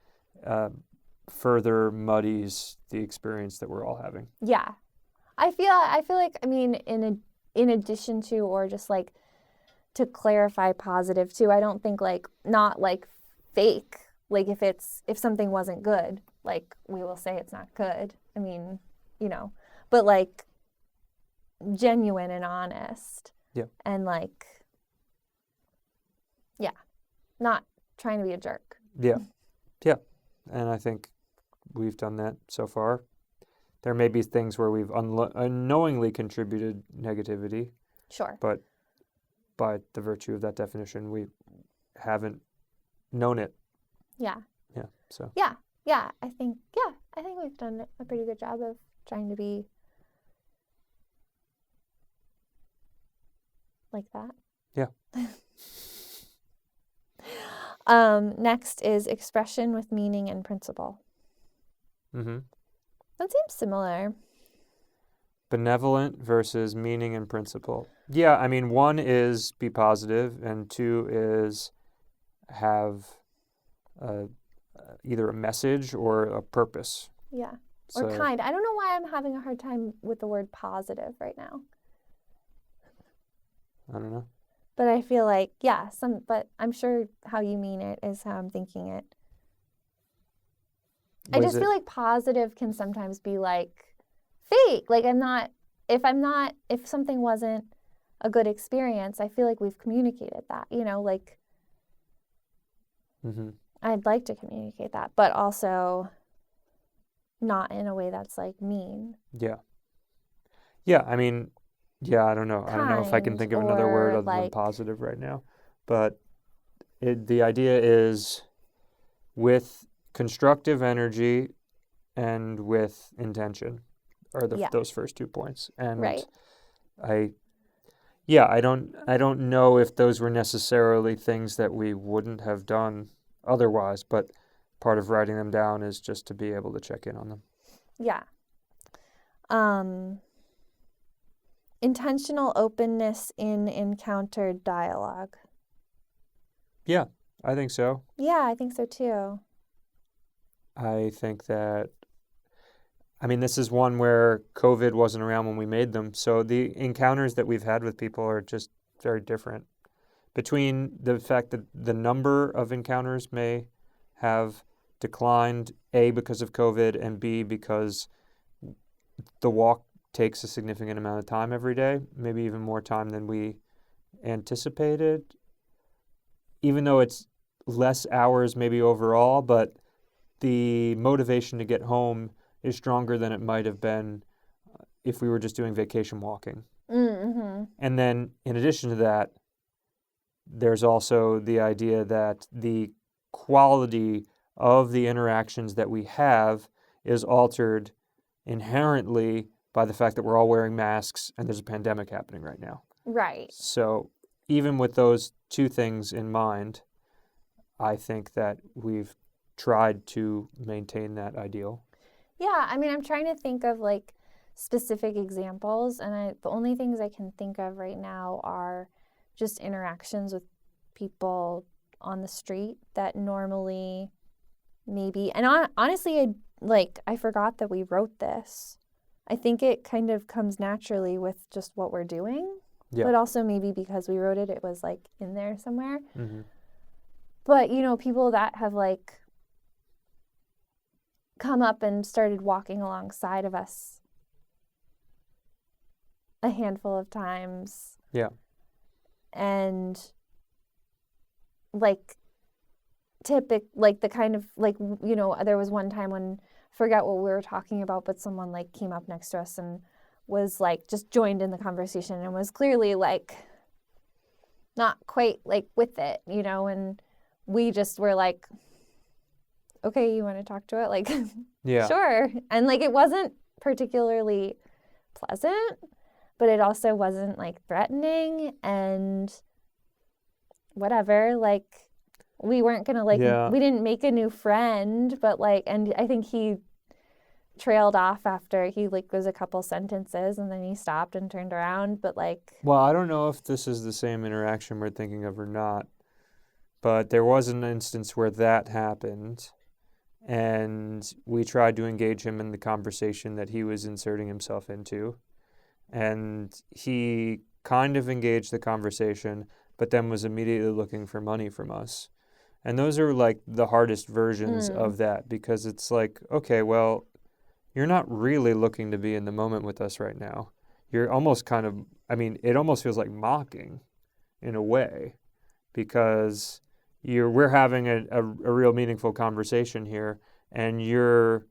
further muddies the experience that we're all having. Yeah. I feel like, I mean, in addition to, or just like to clarify positive too, I don't think like, not like fake, like if something wasn't good, like we will say it's not good. I mean, you know, but like genuine and honest. Yeah. And like, yeah, not trying to be a jerk. Yeah. Yeah. And I think we've done that so far. There may be things where we've unknowingly contributed negativity. Sure. But by the virtue of that definition, we haven't known it. Yeah. Yeah. So. Yeah. I think we've done a pretty good job of trying to be like that. Yeah. Next is expression with meaning and principle. Mm-hmm. That seems similar. Benevolent versus meaning and principle. Yeah, I mean, one is be positive, and two is have either a message or a purpose. Yeah. Or kind. I don't know why I'm having a hard time with the word positive right now. I don't know. But I feel like, yeah, but I'm sure how you mean it is how I'm thinking it. I just feel like positive can sometimes be like fake. Like if something wasn't a good experience, I feel like we've communicated that, you know, like I'd like to communicate that, but also not in a way that's like mean. Yeah. Yeah, I mean, yeah, I don't know. I don't know if I can think of another word other than positive right now. But the idea is with constructive energy and with intention are those first 2 points. And right. I don't know if those were necessarily things that we wouldn't have done otherwise, but part of writing them down is just to be able to check in on them. Yeah. Intentional openness in encountered dialogue. Yeah, I think so. Yeah, I think so too. I think that, I mean, this is one where COVID wasn't around when we made them. So the encounters that we've had with people are just very different. Between the fact that the number of encounters may have declined, A, because of COVID, and B, because the walk takes a significant amount of time every day, maybe even more time than we anticipated, even though it's less hours maybe overall, but the motivation to get home is stronger than it might have been if we were just doing vacation walking. Mm-hmm. And then in addition to that, there's also the idea that the quality of the interactions that we have is altered inherently by the fact that we're all wearing masks and there's a pandemic happening right now. Right. So even with those two things in mind, I think that we've tried to maintain that ideal. Yeah, I mean, I'm trying to think of like specific examples, and the only things I can think of right now are just interactions with people on the street that normally maybe, and honestly, I forgot that we wrote this. I think it kind of comes naturally with just what we're doing, but also maybe because we wrote it, it was like in there somewhere. Mm-hmm. But, you know, people that have like come up and started walking alongside of us a handful of times. Yeah. And like the kind of like, you know, there was one time when, forget what we were talking about, but someone like came up next to us and was like just joined in the conversation and was clearly like not quite like with it, you know, and we just were like, okay, you want to talk to it? Like, yeah. Sure. And like, it wasn't particularly pleasant, but it also wasn't like threatening and whatever. Like, we weren't gonna like, we didn't make a new friend, but like, and I think he trailed off after he like was a couple sentences and then he stopped and turned around, but like. Well, I don't know if this is the same interaction we're thinking of or not, but there was an instance where that happened and we tried to engage him in the conversation that he was inserting himself into. And he kind of engaged the conversation, but then was immediately looking for money from us. And those are like the hardest versions of that, because it's like, okay, well, you're not really looking to be in the moment with us right now. You're almost kind of, I mean, it almost feels like mocking in a way, because we're having a real meaningful conversation here, and you're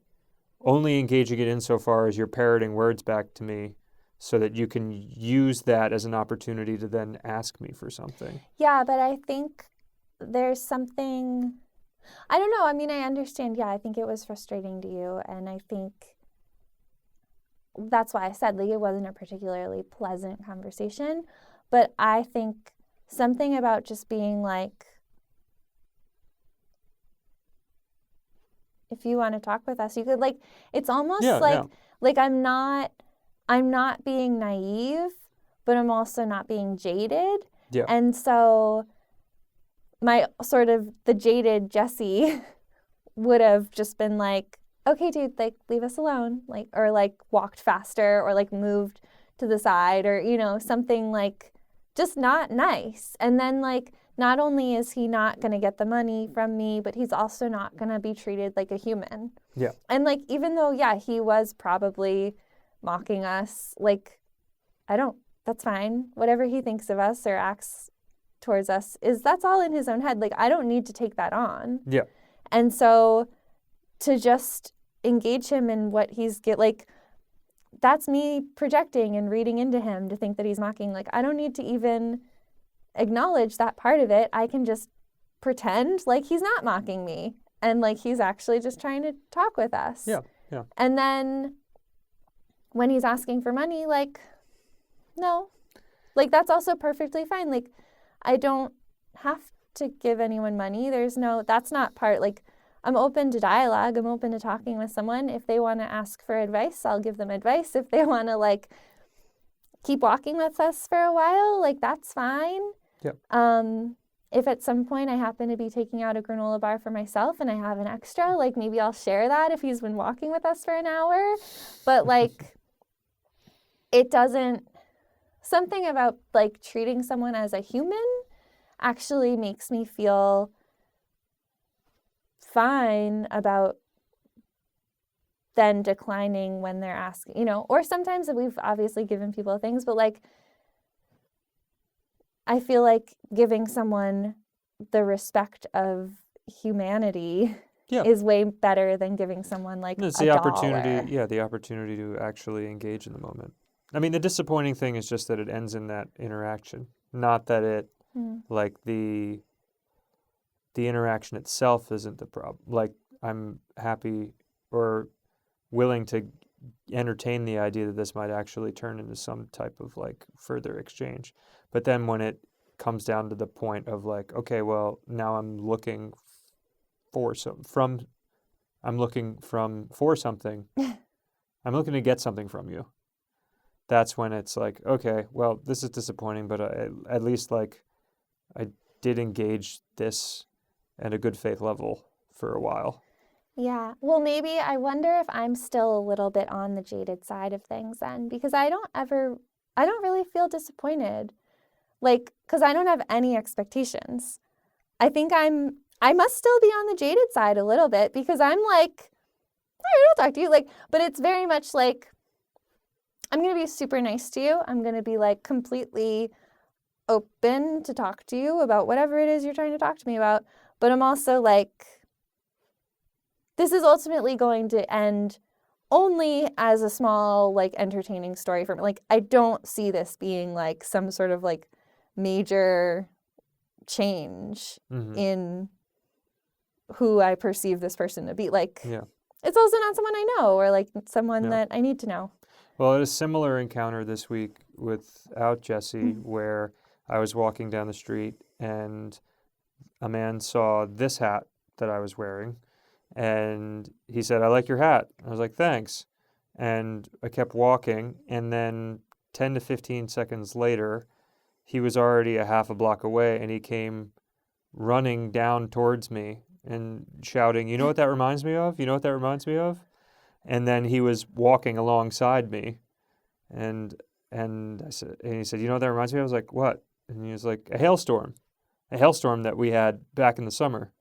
only engaging it insofar as you're parroting words back to me so that you can use that as an opportunity to then ask me for something. Yeah, but I think there's something, I don't know. I mean, I understand. Yeah, I think it was frustrating to you. And I think that's why I said like it wasn't a particularly pleasant conversation. But I think something about just being like, if you want to talk with us, you could like, it's almost like I'm not being naive, but I'm also not being jaded. Yeah. And so my sort of the jaded Jessie would have just been like, okay, dude, like leave us alone, like, or like walked faster or like moved to the side or, you know, something like just not nice. And then like, not only is he not going to get the money from me, but he's also not going to be treated like a human. Yeah. And like, even though, yeah, he was probably mocking us, like, that's fine. Whatever he thinks of us or acts towards us that's all in his own head. Like, I don't need to take that on. Yeah. And so to just engage him in what like, that's me projecting and reading into him to think that he's mocking. Like, I don't need to even acknowledge that part of it. I can just pretend like he's not mocking me and like he's actually just trying to talk with us. Yeah. Yeah. And then when he's asking for money, like, no, like that's also perfectly fine. Like, I don't have to give anyone money. That's not part, like, I'm open to dialogue. I'm open to talking with someone. If they want to ask for advice, I'll give them advice. If they want to like keep walking with us for a while, like that's fine. Yep. If at some point I happen to be taking out a granola bar for myself and I have an extra, like maybe I'll share that if he's been walking with us for an hour. But like, something about like treating someone as a human actually makes me feel fine about then declining when they're asking, you know, or sometimes we've obviously given people things, but like, I feel like giving someone the respect of humanity is way better than giving someone like it's a the dollar. opportunity. Yeah, the opportunity to actually engage in the moment. I mean, the disappointing thing is just that it ends in that interaction, not that it like the interaction itself isn't the problem. Like, I'm happy or willing to entertain the idea that this might actually turn into some type of like further exchange. But then when it comes down to the point of like, okay, well, now I'm looking for something. I'm looking to get something from you. That's when it's like, okay, well, this is disappointing, but at least like I did engage this at a good faith level for a while. Yeah. Well, maybe I wonder if I'm still a little bit on the jaded side of things then, because I don't really feel disappointed. Like, because I don't have any expectations. I think I must still be on the jaded side a little bit because I'm like, all right, I'll talk to you. Like, but it's very much like, I'm going to be super nice to you. I'm going to be like completely open to talk to you about whatever it is you're trying to talk to me about. But I'm also like, this is ultimately going to end only as a small, like, entertaining story for me. Like, I don't see this being like some sort of like major change in who I perceive this person to be. Like, it's also not someone I know or like someone that I need to know. Well, I had a similar encounter this week without Jesse, where I was walking down the street and a man saw this hat that I was wearing, and he said, "I like your hat." I was like, "Thanks." And I kept walking, and then 10 to 15 seconds later, he was already a half a block away, and he came running down towards me and shouting, "You know what that reminds me of? You know what that reminds me of?" And then he was walking alongside me, and and he said, "You know what that reminds me of?" I was like, "What?" And he was like, a hailstorm that we had back in the summer."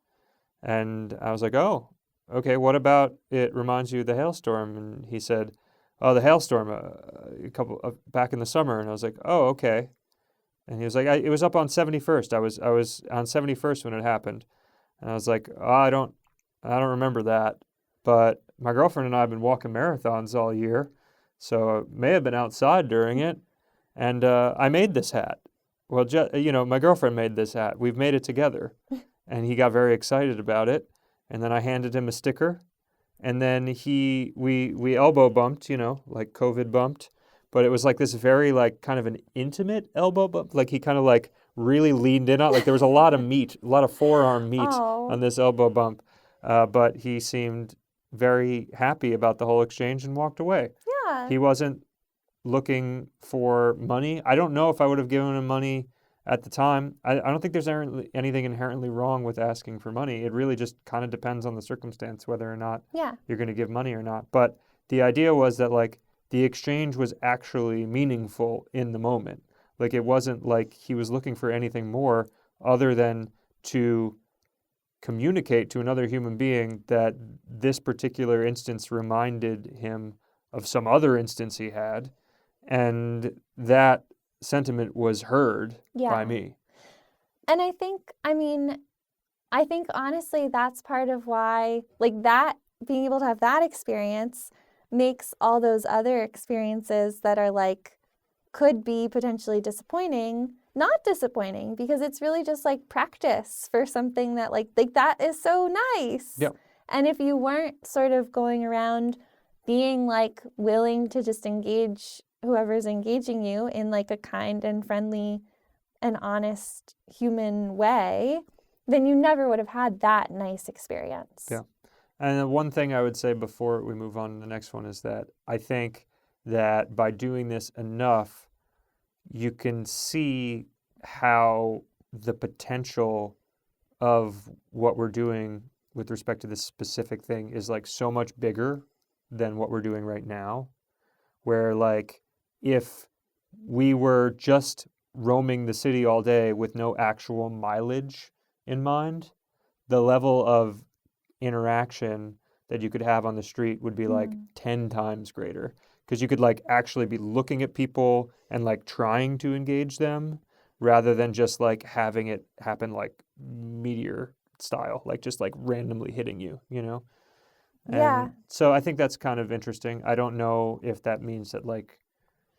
And I was like, "Oh, okay. What about it reminds you of the hailstorm?" And he said, "Oh, the hailstorm a couple back in the summer." And I was like, "Oh, okay." And he was like, "It was up on 71st. I was on 71st when it happened." And I was like, "Oh, I don't remember that. But my girlfriend and I have been walking marathons all year, so it may have been outside during it. And I made this hat. Well, my girlfriend made this hat. We've made it together." And he got very excited about it. And then I handed him a sticker. And then we elbow bumped, like COVID bumped. But it was like this very like kind of an intimate elbow bump. Like he kind of like really leaned in on, like there was a lot of meat, a lot of forearm meat on Oh, this elbow bump. But he seemed very happy about the whole exchange and walked away. yeah. He wasn't looking for money. I don't know if I would have given him money at the time. I don't think there's anything inherently wrong with asking for money. It really just kind of depends on the circumstance whether or not Yeah. you're going to give money or not. But the idea was that like the exchange was actually meaningful in the moment. Like it wasn't like he was looking for anything more other than to communicate to another human being that this particular instance reminded him of some other instance he had, and that sentiment was heard by Yeah. me. And I think honestly that's part of why, like, that being able to have that experience makes all those other experiences that are like could be potentially disappointing not disappointing, because it's really just like practice for something that like that is so nice. Yep. And if you weren't sort of going around being like willing to just engage whoever's engaging you in like a kind and friendly and honest human way, then you never would have had that nice experience. Yeah. And one thing I would say before we move on to the next one is that I think that by doing this enough, you can see how the potential of what we're doing with respect to this specific thing is like so much bigger than what we're doing right now. Where, like, if we were just roaming the city all day with no actual mileage in mind, the level of interaction that you could have on the street would be like 10 times greater, because you could like actually be looking at people and like trying to engage them rather than just like having it happen like meteor style, like just like randomly hitting you, you know? Yeah. And so I think that's kind of interesting. I don't know if that means that like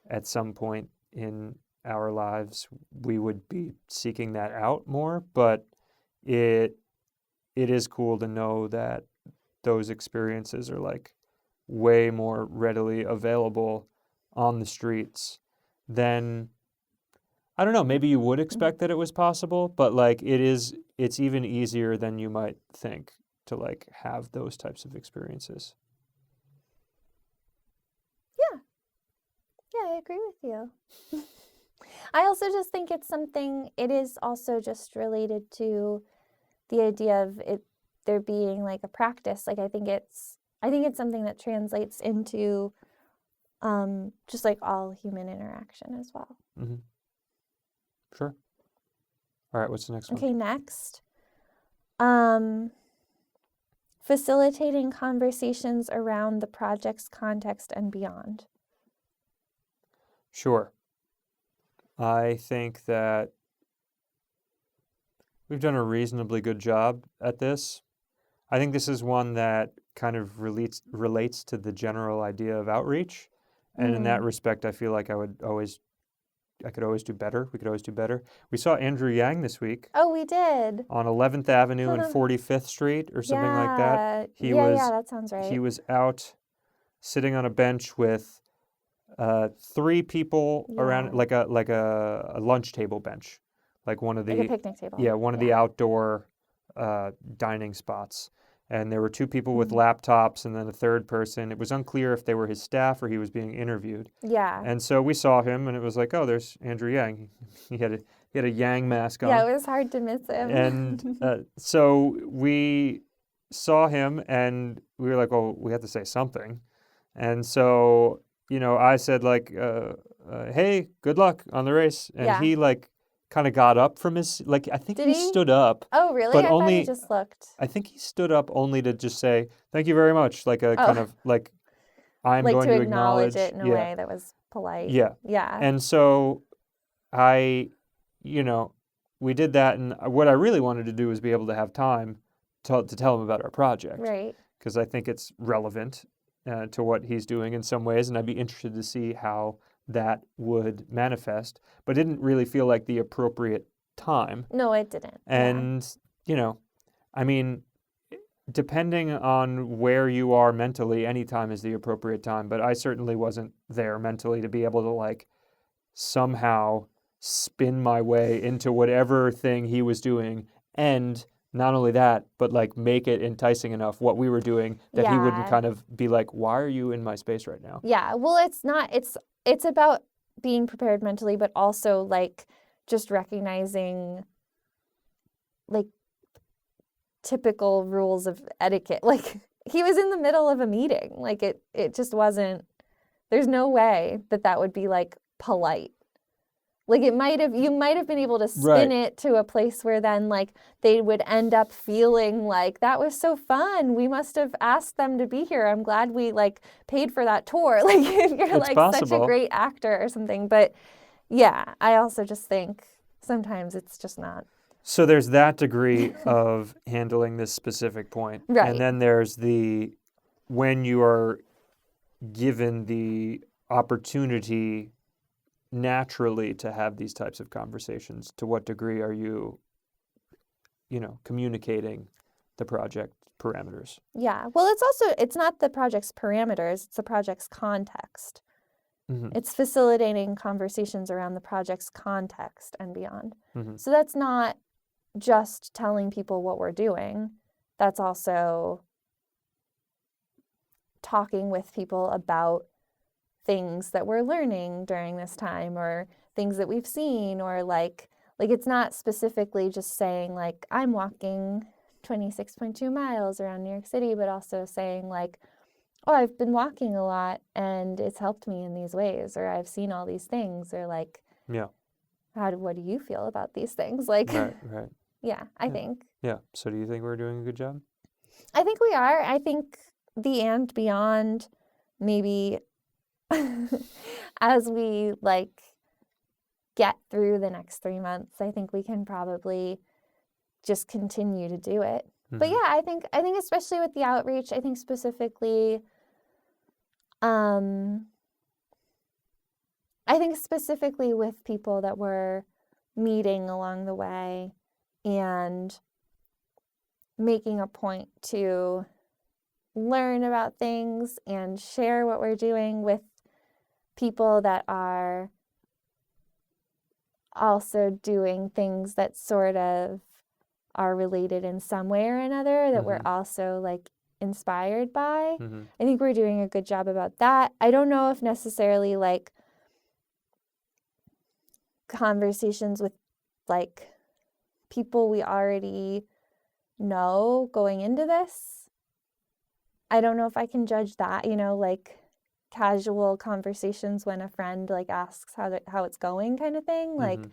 at some point in our lives we would be seeking that out more, but it is cool to know that those experiences are like way more readily available on the streets than, I don't know, maybe you would expect that it was possible, but like it's even easier than you might think to like have those types of experiences. Yeah, I agree with you. I also just think it is also just related to the idea of it there being like a practice. Like I think it's something that translates into just like all human interaction as well. Mm-hmm. Sure. All right, what's the next one? Okay, next. Facilitating conversations around the project's context and beyond. Sure. I think that we've done a reasonably good job at this. I think this is one that kind of relates to the general idea of outreach. And in that respect, I feel like I could always do better. We could always do better. We saw Andrew Yang this week Oh, we did. on 11th Avenue and 45th Street or something like that. Yeah, that sounds right. He was out sitting on a bench with 3 people around Yeah. like a lunch table bench, like one of Like a the picnic table. one of the outdoor dining spots. And there were 2 people with Mhm. laptops, and then a third person. It was unclear if they were his staff or he was being interviewed. Yeah. And so we saw him, and it was like, oh, there's Andrew Yang. He had a Yang mask Yeah, on, it was hard to miss and him. so we saw him, and we were like, well, we have to say something. And so, I said like, hey, good luck on the race. And Yeah. he like kind of got up from his, like, I think Did he he? stood up, Oh, really? but I thought he only, just looked. I think he stood up only to just say, thank you very much. Like a kind Oh, of like, I'm like going to to acknowledge acknowledge. it in a Yeah. way that was polite. Yeah. Yeah. And so I, you know, we did that. And what I really wanted to do was be able to have time to tell him about our project, Right. because I think it's relevant to what he's doing in some ways. And I'd be interested to see how that would manifest, but didn't really feel like the appropriate time. No, it didn't. Yeah. And, I mean, depending on where you are mentally, any time is the appropriate time. But I certainly wasn't there mentally to be able to like somehow spin my way into whatever thing he was doing. And not only that, but like make it enticing enough what we were doing that he wouldn't Yeah. kind of be like, why are you in my space right now? Yeah. Well, it's about being prepared mentally, but also like just recognizing like typical rules of etiquette. Like he was in the middle of a meeting. Like it just wasn't, there's no way that would be like polite. Like you might have been able to spin it to a place where then like they would end up feeling like that was so fun. We must have asked them to be here. I'm glad we like paid for that tour. Like if you're It's like possible. such a great actor or something. But yeah, I also just think sometimes it's just not. So there's that degree of handling this specific point. Right. And then there's the when you are given the opportunity naturally to have these types of conversations, to what degree are you, communicating the project parameters? Yeah. Well, it's not the project's parameters, it's the project's context. Mm-hmm. It's facilitating conversations around the project's context and beyond. Mm-hmm. So that's not just telling people what we're doing. That's also talking with people about things that we're learning during this time or things that we've seen, or like it's not specifically just saying like I'm walking 26.2 miles around New York City, but also saying like, oh, I've been walking a lot and it's helped me in these ways, or I've seen all these things, or like, Yeah. what do you feel about these things? Like, Right. yeah, I think. Yeah. So do you think we're doing a good job? I think we are. I think the and beyond, maybe as we like get through the next 3 months, I think we can probably just continue to do it. Mm-hmm. But yeah, I think especially with the outreach, I think specifically with people that we're meeting along the way and making a point to learn about things and share what we're doing with people that are also doing things that sort of are related in some way or another that we're also like inspired by. Mm-hmm. I think we're doing a good job about that. I don't know if necessarily like conversations with like people we already know going into this. I don't know if I can judge that, like casual conversations when a friend like asks how it's going kind of thing. Mm-hmm. Like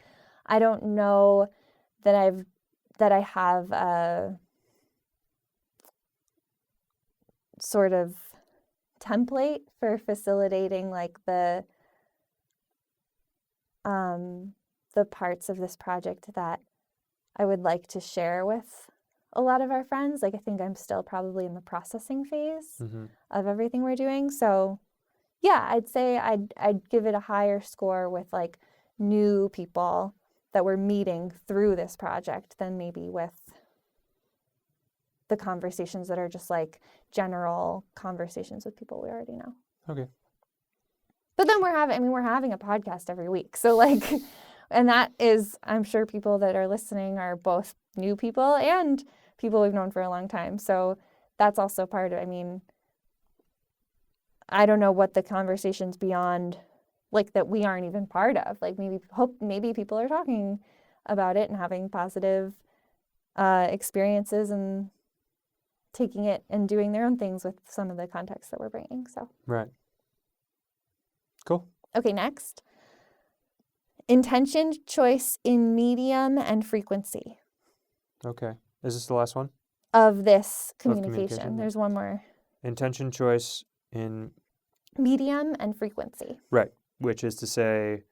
I don't know that I have a sort of template for facilitating like the parts of this project that I would like to share with a lot of our friends. Like I think I'm still probably in the processing phase of everything we're doing. So yeah, I'd say I'd give it a higher score with like new people that we're meeting through this project than maybe with the conversations that are just like general conversations with people we already know. Okay. But then we're having a podcast every week. So like, and that is, I'm sure people that are listening are both new people and people we've known for a long time. So that's also part of, I mean, I don't know what the conversations beyond like that we aren't even part of. Like maybe people are talking about it and having positive experiences and taking it and doing their own things with some of the context that we're bringing. So Right. Cool. Okay, next. Intentioned choice in medium and frequency Okay. Is this the last one? of this communication, communication. yeah. There's one more. Intention choice in Medium and frequency. right, which is to say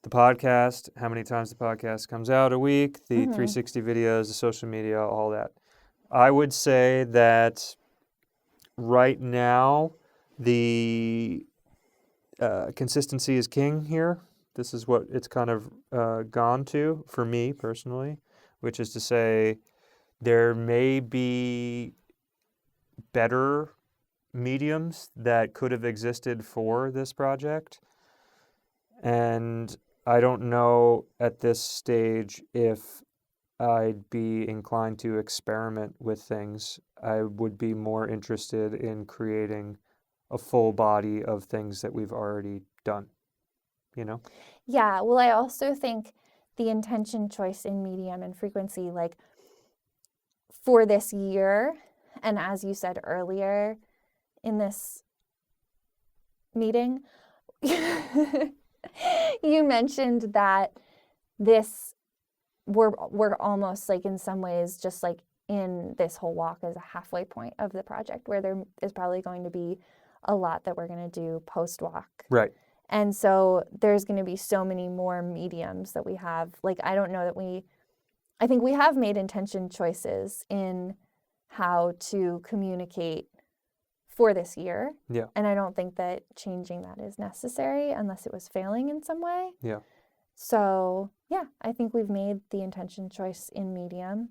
the podcast, how many times the podcast comes out a week, the 360 videos, the social media, all that. I would say that right now the consistency is king here. This is what it's kind of gone to for me personally, which is to say there may be better mediums that could have existed for this project. And I don't know at this stage if I'd be inclined to experiment with things. I would be more interested in creating a full body of things that we've already done, you know? Yeah, well, I also think the intention choice in medium and frequency, like for this year, and as you said earlier in this meeting, you mentioned that we're almost like in some ways just like in this whole walk as a halfway point of the project where there is probably going to be a lot that we're going to do post walk. Right. And so there's going to be so many more mediums that we have. Like, I don't know that I think we have made intention choices in how to communicate for this year. Yeah. And I don't think that changing that is necessary unless it was failing in some way. Yeah. So, yeah, I think we've made the intention choice in medium.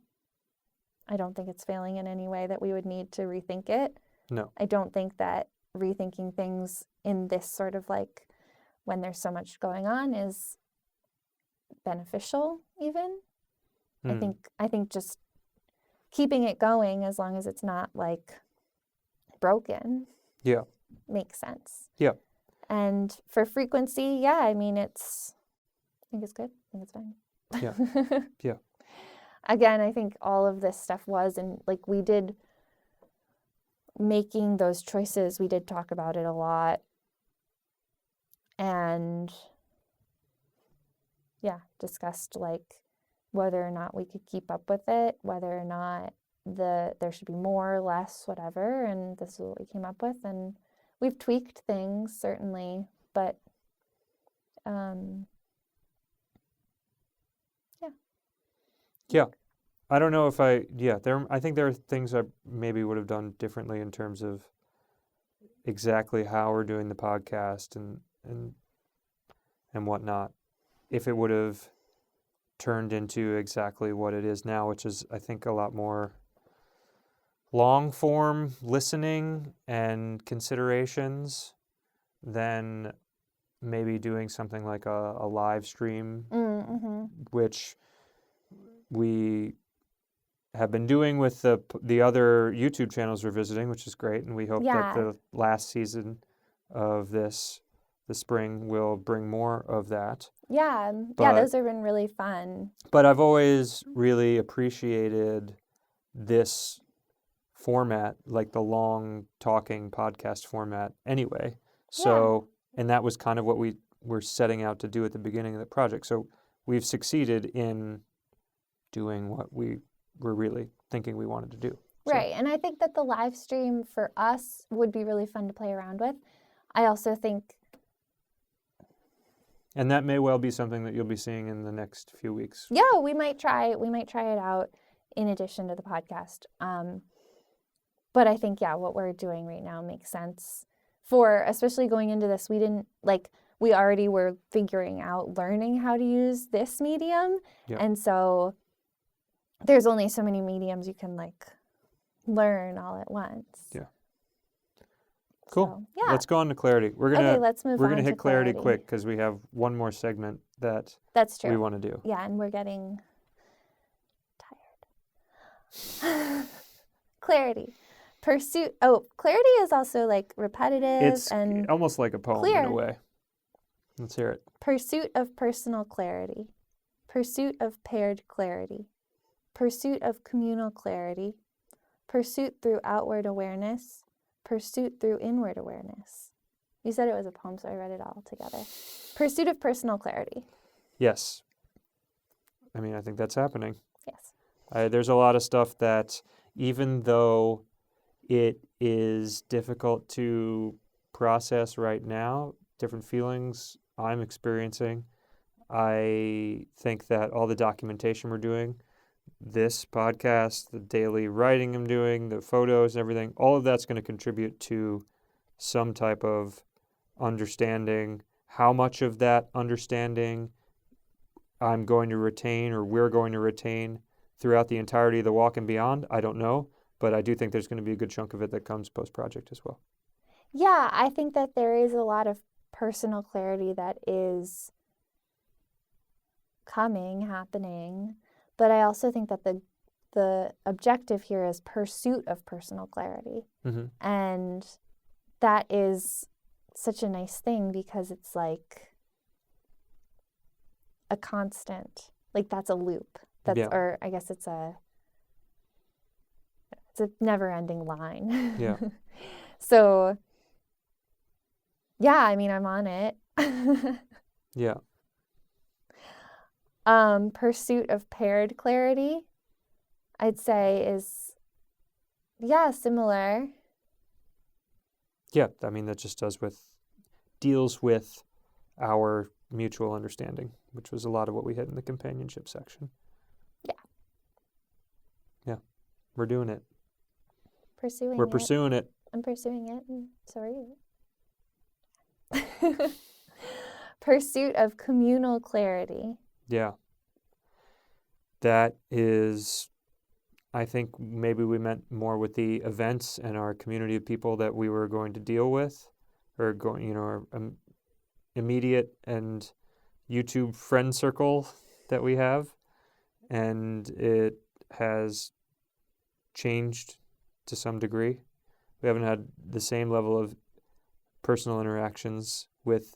I don't think it's failing in any way that we would need to rethink it. No. I don't think that rethinking things in this sort of like when there's so much going on is beneficial even. I think just keeping it going as long as it's not like broken. Yeah. Makes sense. Yeah. And for frequency, yeah, I mean I think it's good. I think it's fine. Yeah. Yeah. Again, I think all of this stuff was, and like we did making those choices, we did talk about it a lot. And yeah, discussed like whether or not we could keep up with it, whether or not there should be more, less, whatever. And this is what we came up with. And we've tweaked things, certainly, but Yeah. I don't know if I think there are things I maybe would have done differently in terms of exactly how we're doing the podcast and whatnot. If it would have turned into exactly what it is now, which is I think a lot more long form listening and considerations than maybe doing something like a live stream, which we have been doing with the other YouTube channels we're visiting, which is great, and we hope that the last season of the spring will bring more of that. Yeah, those have been really fun. But I've always really appreciated this format, like the long talking podcast format anyway. So, and that was kind of what we were setting out to do at the beginning of the project. So we've succeeded in doing what we were really thinking we wanted to do. Right. And I think that the live stream for us would be really fun to play around with. I also think... And that may well be something that you'll be seeing in the next few weeks. Yeah, we might try it out in addition to the podcast. But I think, what we're doing right now makes sense. For, especially going into this, we already were figuring out, learning how to use this medium. Yeah. And so there's only so many mediums you can learn all at once. Yeah. Cool. So, yeah. Let's go on to clarity. Okay, let's move We're on gonna to hit clarity clarity. quick because we have one more segment that That's true. we want to do. Yeah, and we're getting tired. Clarity. Pursuit. Oh, clarity is also like repetitive It's and almost like a poem in clear. a way. Let's hear it. Pursuit of personal clarity. Pursuit of paired clarity. Pursuit of communal clarity. Pursuit through outward awareness. Pursuit through inward awareness. You said it was a poem, so I read it all together. Pursuit of personal clarity. Yes. I mean, I think that's happening. Yes. There's a lot of stuff that, even though it is difficult to process right now, different feelings I'm experiencing, I think that all the documentation we're doing, this podcast, the daily writing I'm doing, the photos, everything, all of that's going to contribute to some type of understanding. How much of that understanding I'm going to retain or we're going to retain throughout the entirety of the walk and beyond, I don't know. But I do think there's going to be a good chunk of it that comes post-project as well. Yeah, I think that there is a lot of personal clarity that is happening. But I also think that the objective here is pursuit of personal clarity. Mm-hmm. And that is such a nice thing because it's like a constant, like that's a loop. Or I guess it's a never-ending line. Yeah. So, yeah, I mean, I'm on it. Yeah. Pursuit of paired clarity, I'd say is, similar. Yeah, I mean, that just deals with our mutual understanding, which was a lot of what we hit in the companionship section. Yeah. Yeah, we're doing it. We're pursuing it. I'm pursuing it, and so are you. Pursuit of communal clarity. Yeah. That is, I think maybe we meant more with the events and our community of people that we were going to deal with, or going, our immediate and YouTube friend circle that we have. And it has changed to some degree. We haven't had the same level of personal interactions with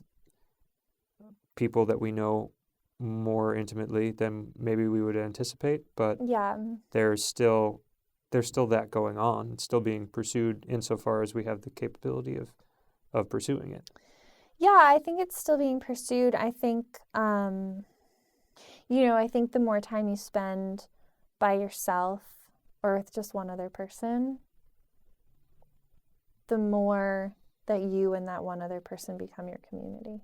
people that we know more intimately than maybe we would anticipate, but yeah, there's still that going on. It's still being pursued insofar as we have the capability of pursuing it. Yeah, I think it's still being pursued. I think, I think the more time you spend by yourself or with just one other person, the more that you and that one other person become your community.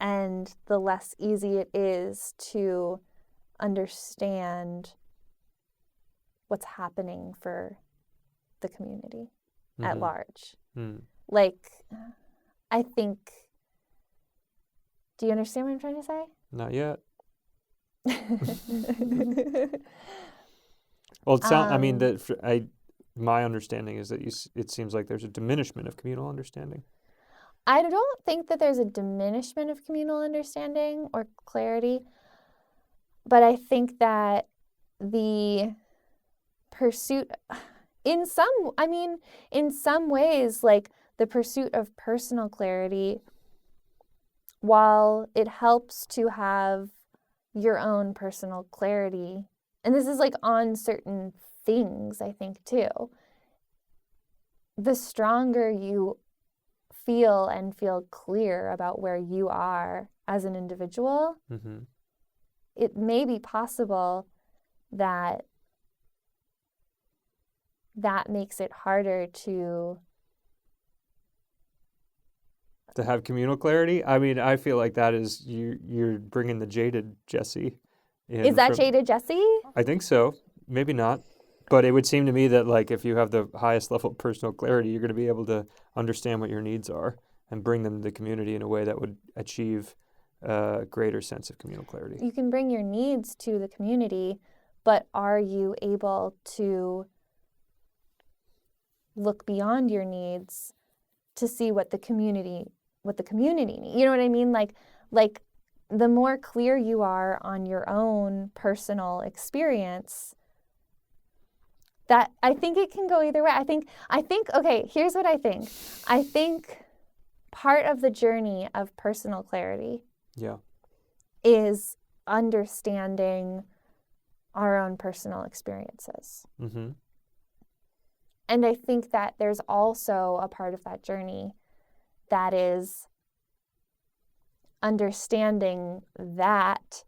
And the less easy it is to understand what's happening for the community at large. Like, I think, do you understand what I'm trying to say? Not yet. Well, my understanding is that it seems like there's a diminishment of communal understanding. I don't think that there's a diminishment of communal understanding or clarity, but I think that the pursuit, in some ways, like the pursuit of personal clarity, while it helps to have your own personal clarity, and this is like on certain things, I think too, the stronger you feel clear about where you are as an individual, it may be possible that makes it harder to have communal clarity. I mean, I feel like that is you're bringing the jaded Jesse in. Is that jaded Jesse? I think so. Maybe not. But it would seem to me that, like, if you have the highest level of personal clarity, you're going to be able to understand what your needs are and bring them to the community in a way that would achieve a greater sense of communal clarity. You can bring your needs to the community, but are you able to look beyond your needs to see what the community needs. You know what I mean? Like the more clear you are on your own personal experience, that I think it can go either way. I think okay, here's what I think. I think part of the journey of personal clarity is understanding our own personal experiences. Mm-hmm. And I think that there's also a part of that journey that is understanding that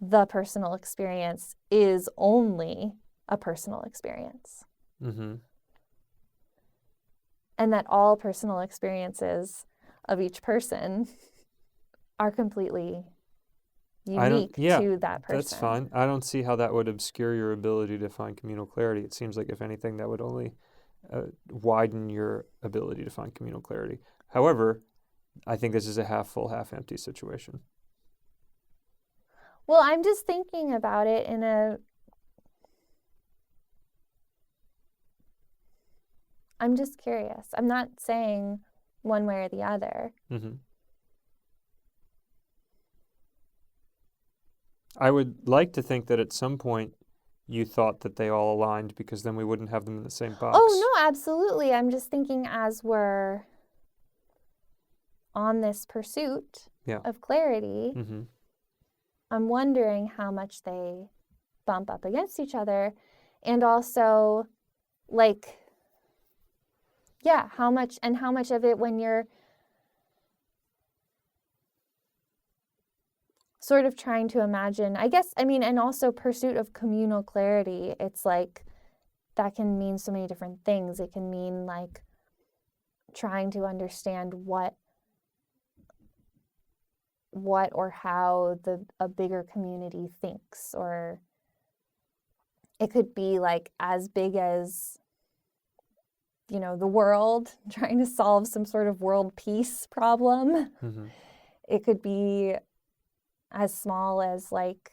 the personal experience is only a personal experience. Mm-hmm. And that all personal experiences of each person are completely unique to that person. That's fine. I don't see how that would obscure your ability to find communal clarity. It seems like, if anything, that would only widen your ability to find communal clarity. However, I think this is a half full, half empty situation. Well, I'm just thinking about it I'm just curious. I'm not saying one way or the other. Mm-hmm. I would like to think that at some point you thought that they all aligned, because then we wouldn't have them in the same box. Oh, no, absolutely. I'm just thinking as we're on this pursuit of clarity, mm-hmm. I'm wondering how much they bump up against each other, and also, like, how much of it, when you're sort of trying to imagine, I guess, I mean, and also pursuit of communal clarity, it's like that can mean so many different things. It can mean like trying to understand what or how a bigger community thinks, or it could be like as big as, you know, the world, trying to solve some sort of world peace problem. Mm-hmm. It could be as small as like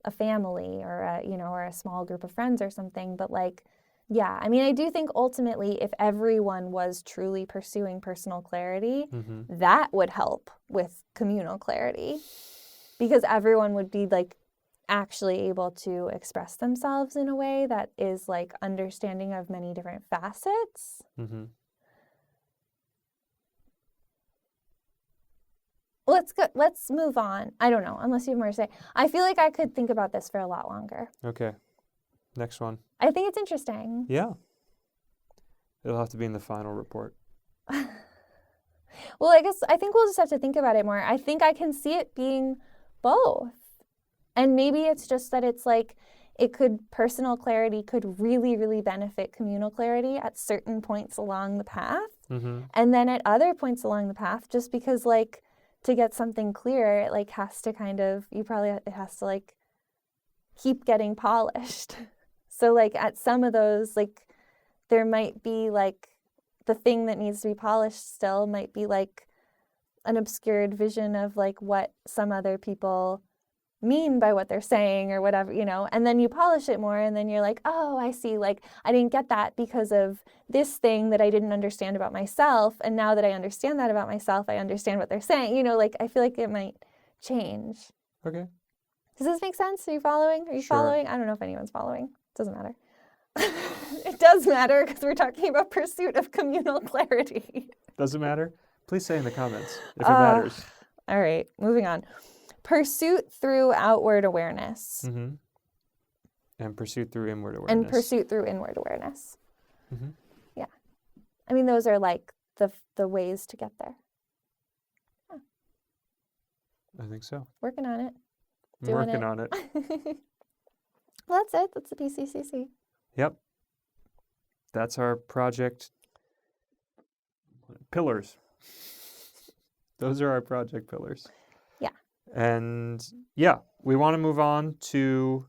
a family or a small group of friends or something. But like, I mean, I do think ultimately if everyone was truly pursuing personal clarity, mm-hmm. that would help with communal clarity, because everyone would be like actually able to express themselves in a way that is like understanding of many different facets. Mm-hmm. Let's move on. I don't know, unless you have more to say. I feel like I could think about this for a lot longer. Okay. Next one. I think it's interesting. Yeah. It'll have to be in the final report. Well, I think we'll just have to think about it more. I think I can see it being both. And maybe it's just that it's like personal clarity could really, really benefit communal clarity at certain points along the path. Mm-hmm. And then at other points along the path, just because like to get something clear, it like has to it has to like keep getting polished. So like at some of those, like there might be like the thing that needs to be polished still might be like an obscured vision of like what some other people mean by what they're saying or whatever, you know, and then you polish it more and then you're like, oh, I see, like I didn't get that because of this thing that I didn't understand about myself, and now that I understand that about myself, I understand what they're saying, you know, like I feel like it might change. Okay. Does this make sense? Are you following? Sure. Following? I don't know if anyone's following. It doesn't matter. It does matter because we're talking about pursuit of communal clarity. Does it matter? Please say in the comments if it matters. All right, moving on. Pursuit through outward awareness. Mm-hmm. And pursuit through inward awareness. And pursuit through inward awareness. Mm-hmm. Yeah. I mean, those are like the ways to get there. Yeah. I think so. Working on it. I'm working on it. Well, that's it. That's the PCCC. Yep. That's our project pillars. Those are our project pillars. Yeah. And yeah, we want to move on to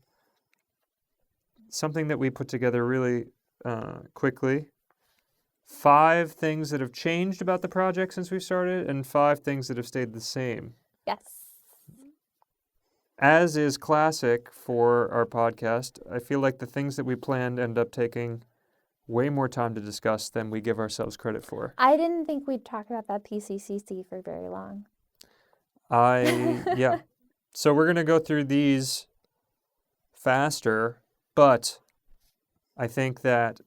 something that we put together really quickly. 5 things that have changed about the project since we started, and 5 things that have stayed the same. Yes. As is classic for our podcast, I feel like the things that we planned end up taking way more time to discuss than we give ourselves credit for. I didn't think we'd talk about that PCCC for very long. Yeah. So we're going to go through these faster, but I think that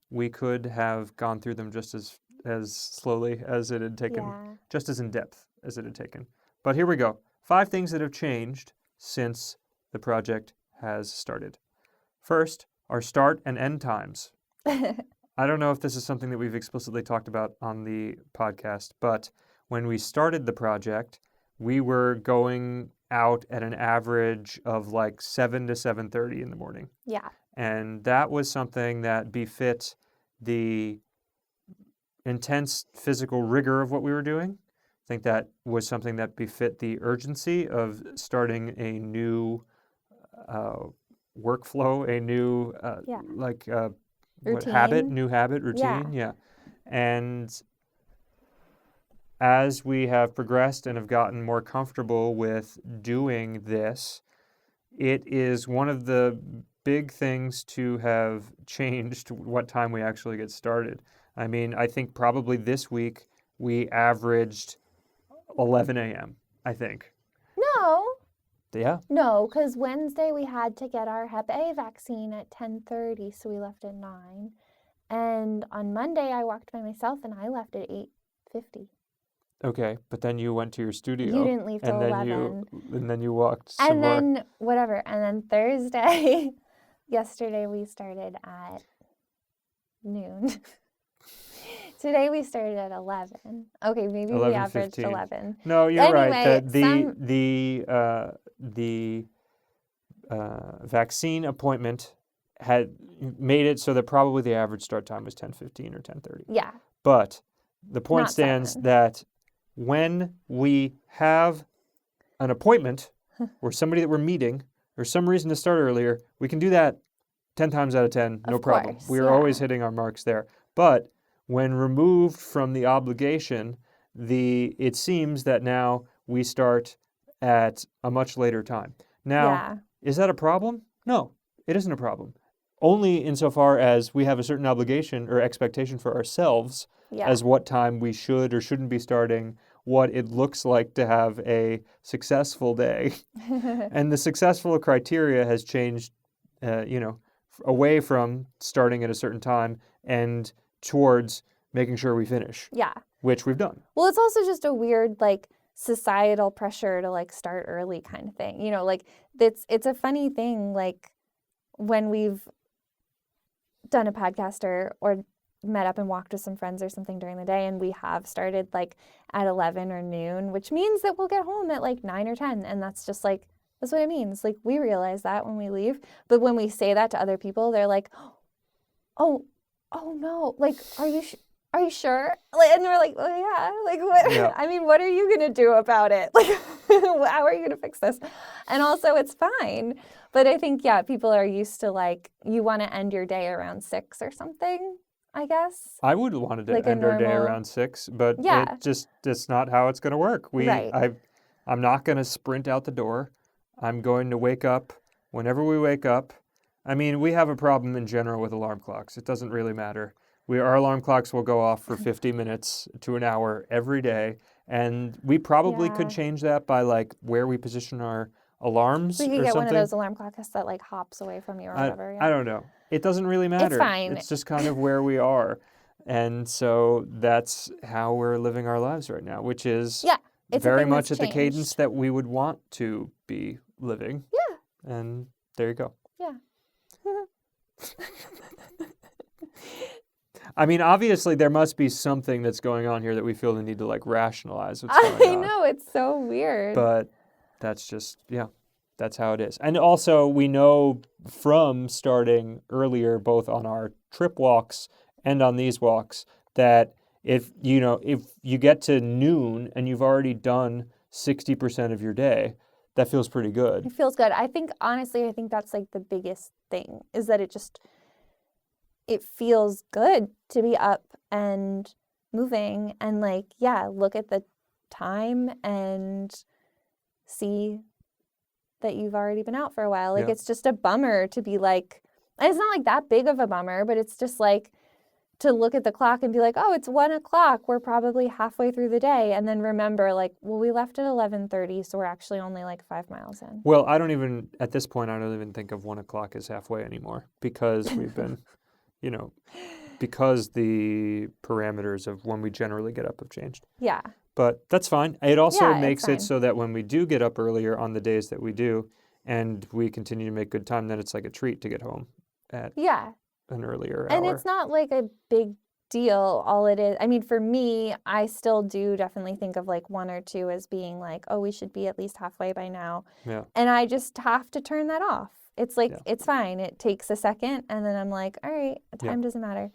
we could have gone through them just as slowly as it had taken, just as in depth as it had taken. But here we go. 5 things that have changed since the project has started. First, our start and end times. I don't know if this is something that we've explicitly talked about on the podcast, but when we started the project, we were going out at an average of like 7 to 7:30 in the morning. Yeah. And that was something that befit the intense physical rigor of what we were doing. I think that was something that befit the urgency of starting a new workflow, a new new habit, routine. Yeah. And as we have progressed and have gotten more comfortable with doing this, it is one of the big things to have changed what time we actually get started. I mean, I think probably this week we averaged 11 a.m., I think. No. Yeah? No, because Wednesday we had to get our Hep A vaccine at 10:30, so we left at 9. And on Monday I walked by myself and I left at 8:50. Okay, but then you went to your studio. You didn't leave till 11. And then you walked some more. And then, whatever. And then Thursday, yesterday we started at noon. Today we started at 11. Okay, maybe we averaged 11. No, you're anyway, right. The vaccine appointment had made it so that probably the average start time was 10:15 or 10:30. Yeah. But the point Not stands 7. that when we have an appointment or somebody that we're meeting or some reason to start earlier, we can do that 10 times out of 10, no problem. We are always hitting our marks there. But when removed from the obligation, it seems that now we start at a much later time. Now, is that a problem? No, it isn't a problem. Only insofar as we have a certain obligation or expectation for ourselves as what time we should or shouldn't be starting, what it looks like to have a successful day. And the successful criteria has changed, away from starting at a certain time and towards making sure we finish. Yeah. Which we've done. Well, it's also just a weird, societal pressure to, start early kind of thing. You know, it's a funny thing, when we've done a podcast or met up and walked with some friends or something during the day and we have started, at 11 or noon, which means that we'll get home at, 9 or 10. And that's just, that's what it means. We realize that when we leave. But when we say that to other people, they're like, oh no, are you sure? And we're like, oh yeah, what? Yeah. I mean, what are you gonna do about it? How are you gonna fix this? And also, it's fine. But I think people are used to you want to end your day around 6 or something. I guess I would have wanted to end our day around 6, but it's not how it's going to work. I'm not going to sprint out the door. I'm going to wake up whenever we wake up. I mean, we have a problem in general with alarm clocks. It doesn't really matter. Our alarm clocks will go off for 50 minutes to an hour every day, and we probably could change that by where we position our alarms. We could or get something. One of those alarm clocks that hops away from you or whatever. I don't know. It doesn't really matter. It's fine. It's just kind of where we are, and so that's how we're living our lives right now, which is very much at the cadence that we would want to be living. Yeah. And there you go. Yeah. I mean, obviously, there must be something that's going on here that we feel the need to rationalize what's going on. I know, it's so weird. But that's just, that's how it is. And also, we know from starting earlier, both on our trip walks and on these walks, that if you get to noon and you've already done 60% of your day, that feels pretty good. It feels good. I think that's the biggest thing, is that it feels good to be up and moving and look at the time and see that you've already been out for a while. It's just a bummer to be And it's not like that big of a bummer, but it's just like to look at the clock and be like, oh, it's 1:00. We're probably halfway through the day. And then remember, like, well, we left at 11:30, so we're actually only like 5 miles in. Well, at this point, I don't even think of 1:00 as halfway anymore because we've been, because the parameters of when we generally get up have changed. Yeah. But that's fine. It also Yeah, makes it's it fine. so that when we do get up earlier on the days that we do, and we continue to make good time, then it's like a treat to get home at Yeah. an earlier And hour. it's not like a big deal. All it is, I mean, for me, I still do definitely think of like 1 or 2 as being like, oh, we should be at least halfway by now. Yeah. And I just have to turn that off. It's like, Yeah. it's fine. It takes a second. And then I'm like, all right, time doesn't matter.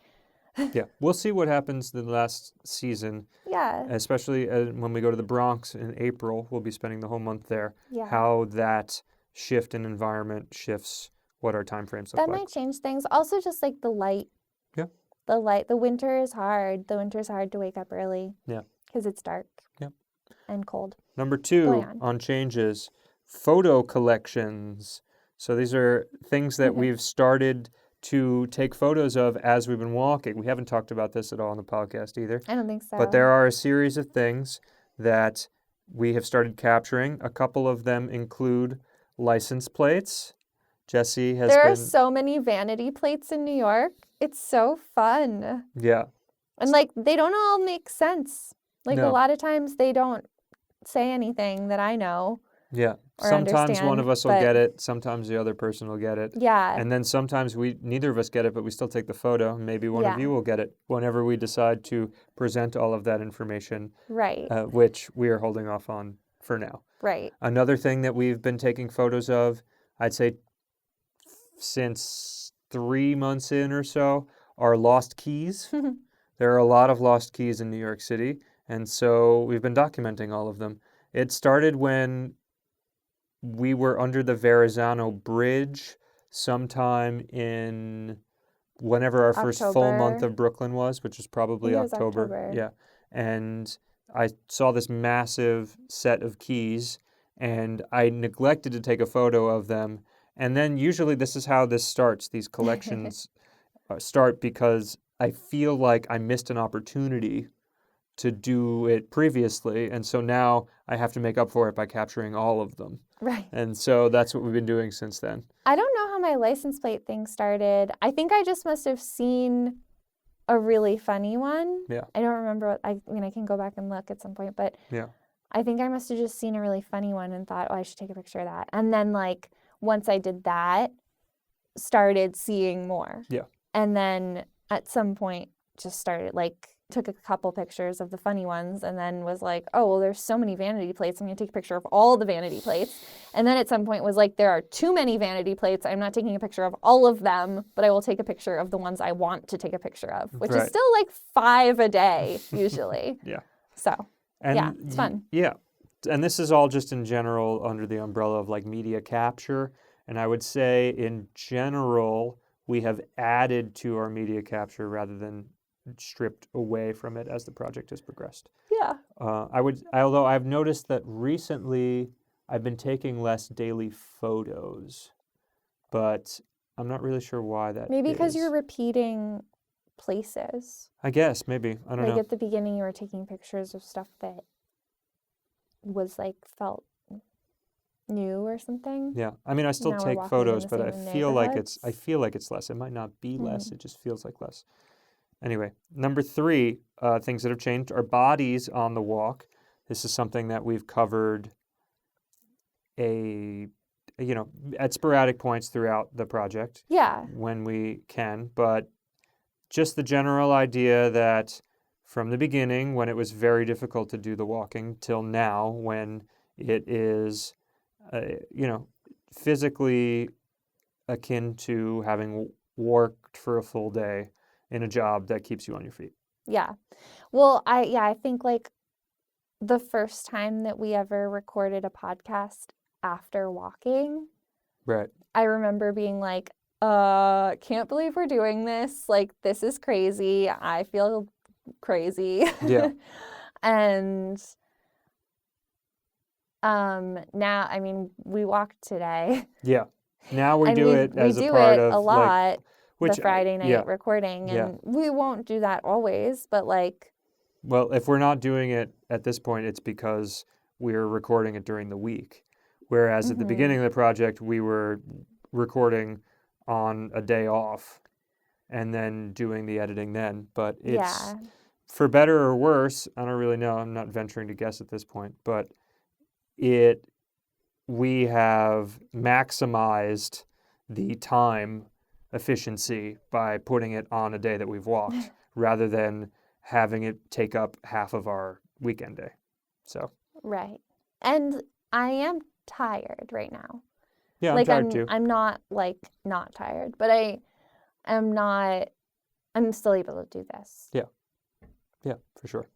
Yeah. We'll see what happens the last season, Yeah. especially when we go to the Bronx in April. We'll be spending the whole month there. Yeah. How that shift in environment shifts what our time frames look That like. might change things. Also, just like the light. Yeah. The light. The winter is hard. The winter is hard to wake up early. Yeah. Because it's dark. Yep. And cold. Number 2 Going on. changes, photo collections. So these are things that we've started to take photos of as we've been walking. We haven't talked about this at all on the podcast either. I don't think so. But there are a series of things that we have started capturing. A couple of them include license plates. Jesse has There been... are so many vanity plates in New York. It's so fun. Yeah. And like, they don't all make sense. Like No. a lot of times they don't say anything that I know. Yeah. Or Sometimes one of understand, us will but- get it. Sometimes the other person will get it. Yeah. And then sometimes neither of us get it, but we still take the photo. Maybe one of Yeah. you will get it whenever we decide to present all of that information, Right. which we are holding off on for now. Right. Another thing that we've been taking photos of, I'd say since 3 months in or so, are lost keys. There are a lot of lost keys in New York City, and so we've been documenting all of them. It started when we were under the Verrazano Bridge sometime in whenever our first full month October. of Brooklyn was, which was probably I think it was October. October. Yeah. And I saw this massive set of keys, and I neglected to take a photo of them. And then usually this is how this starts. These collections start because I feel like I missed an opportunity to do it previously, and so now I have to make up for it by capturing all of them. Right. And so that's what we've been doing since then. I don't know how my license plate thing started. I think I just must have seen a really funny one. Yeah. I don't remember what, I mean, I can go back and look at some point, but Yeah. I think I must have just seen a really funny one and thought, oh, I should take a picture of that. And then like, once I did that, started seeing more. Yeah. And then at some point just started like, took a couple pictures of the funny ones and then was like, oh, well, there's so many vanity plates. I'm going to take a picture of all the vanity plates. And then at some point was like, there are too many vanity plates. I'm not taking a picture of all of them, but I will take a picture of the ones I want to take a picture of, which is Right. still like 5 a day usually. Yeah. So, And yeah, it's fun. Yeah. And this is all just in general under the umbrella of like media capture. And I would say in general, we have added to our media capture rather than stripped away from it as the project has progressed. Yeah. Although I've noticed that recently I've been taking less daily photos, but I'm not really sure why that Maybe because is. you're repeating places. I guess, maybe. I don't Like know. at the beginning, you were taking pictures of stuff that was like felt new or something. Yeah. I mean, I still Now we're take walking in photos, the but I same feel like neighborhoods. it's less. It might not be less. Mm. It just feels like less. Anyway, number 3, things that have changed are bodies on the walk. This is something that we've covered at sporadic points throughout the project Yeah. when we can, but just the general idea that from the beginning, when it was very difficult to do the walking, till now, when it is, physically akin to having worked for a full day in a job that keeps you on your feet. Yeah. Well, I think like the first time that we ever recorded a podcast after walking, Right. I remember being like, can't believe we're doing this. Like, this is crazy. I feel crazy. Yeah. And now, I mean, we walked today. Yeah. Now we And do it we as a do part it of a lot, which the Friday night recording, yeah. and we won't do that always, but like, Well, if we're not doing it at this point, it's because we're recording it during the week. Whereas at the beginning of the project, we were recording on a day off and then doing the editing then. But it's, for better or worse, I don't really know. I'm not venturing to guess at this point, but we have maximized the time efficiency by putting it on a day that we've walked rather than having it take up half of our weekend day. So right. And I am tired right now. yeah, I'm like tired too. I'm not like not tired, but I'm still able to do this. Yeah, for sure.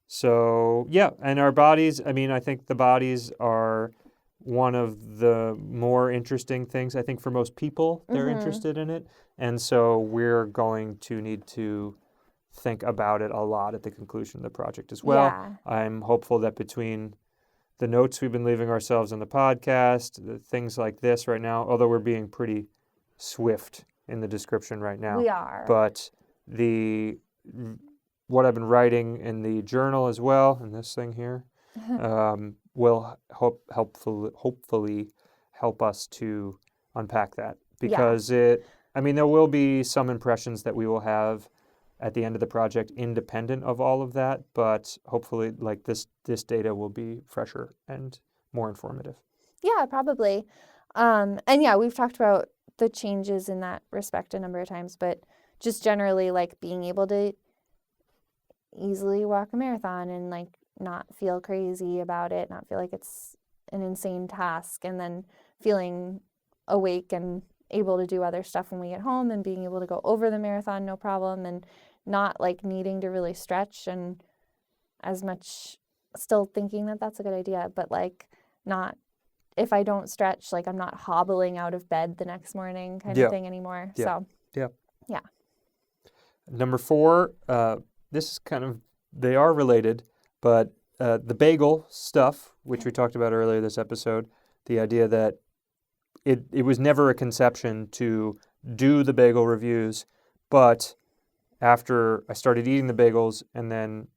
So yeah, and our bodies, I mean, I think the bodies are one of the more interesting things. I think for most people, they're interested in it. And so we're going to need to think about it a lot at the conclusion of the project as well. Yeah. I'm hopeful that between the notes we've been leaving ourselves on the podcast, the things like this right now, although we're being pretty swift in the description right now. We are. But what I've been writing in the journal as well, and this thing here, will hopefully help us to unpack that. Because there will be some impressions that we will have at the end of the project independent of all of that, but hopefully like this data will be fresher and more informative. Yeah, probably. And yeah, we've talked about the changes in that respect a number of times, but just generally like being able to easily walk a marathon and like not feel crazy about it, not feel like it's an insane task, and then feeling awake and able to do other stuff when we get home, and being able to go over the marathon no problem, and not like needing to really stretch and as much, still thinking that that's a good idea, but like not, if I don't stretch, like I'm not hobbling out of bed the next morning kind of thing anymore. So yeah. Number 4, this is kind of, they are related, but the bagel stuff, which we talked about earlier this episode, the idea that it was never a conception to do the bagel reviews, but after I started eating the bagels and then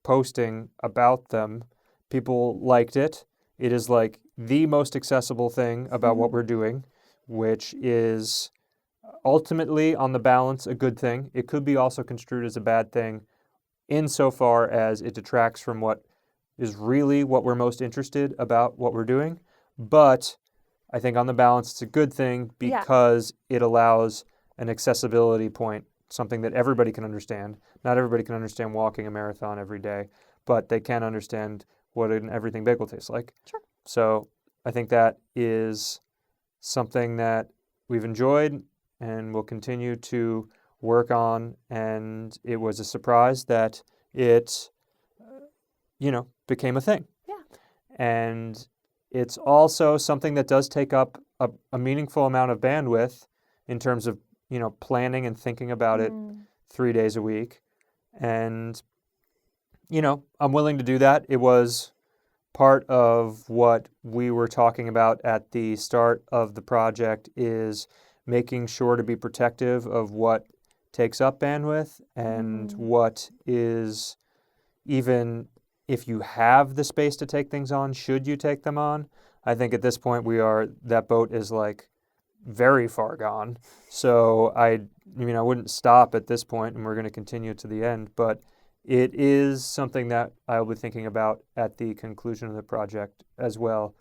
posting about them, people liked it. It is like the most accessible thing about what we're doing, which is ultimately, on the balance, a good thing. It could be also construed as a bad thing insofar as it detracts from what is really what we're most interested about what we're doing. But I think on the balance, it's a good thing because it allows an accessibility point, something that everybody can understand. Not everybody can understand walking a marathon every day, but they can understand what an everything bagel tastes like. Sure. So I think that is something that we've enjoyed and will continue to work on. And it was a surprise that it, became a thing. Yeah. And it's also something that does take up a meaningful amount of bandwidth in terms of, planning and thinking about it 3 days a week. And, I'm willing to do that. It was part of what we were talking about at the start of the project, is making sure to be protective of what takes up bandwidth and what is, even if you have the space to take things on, should you take them on? I think at this point that boat is like very far gone. So I wouldn't stop at this point, and we're going to continue to the end, but it is something that I'll be thinking about at the conclusion of the project as well,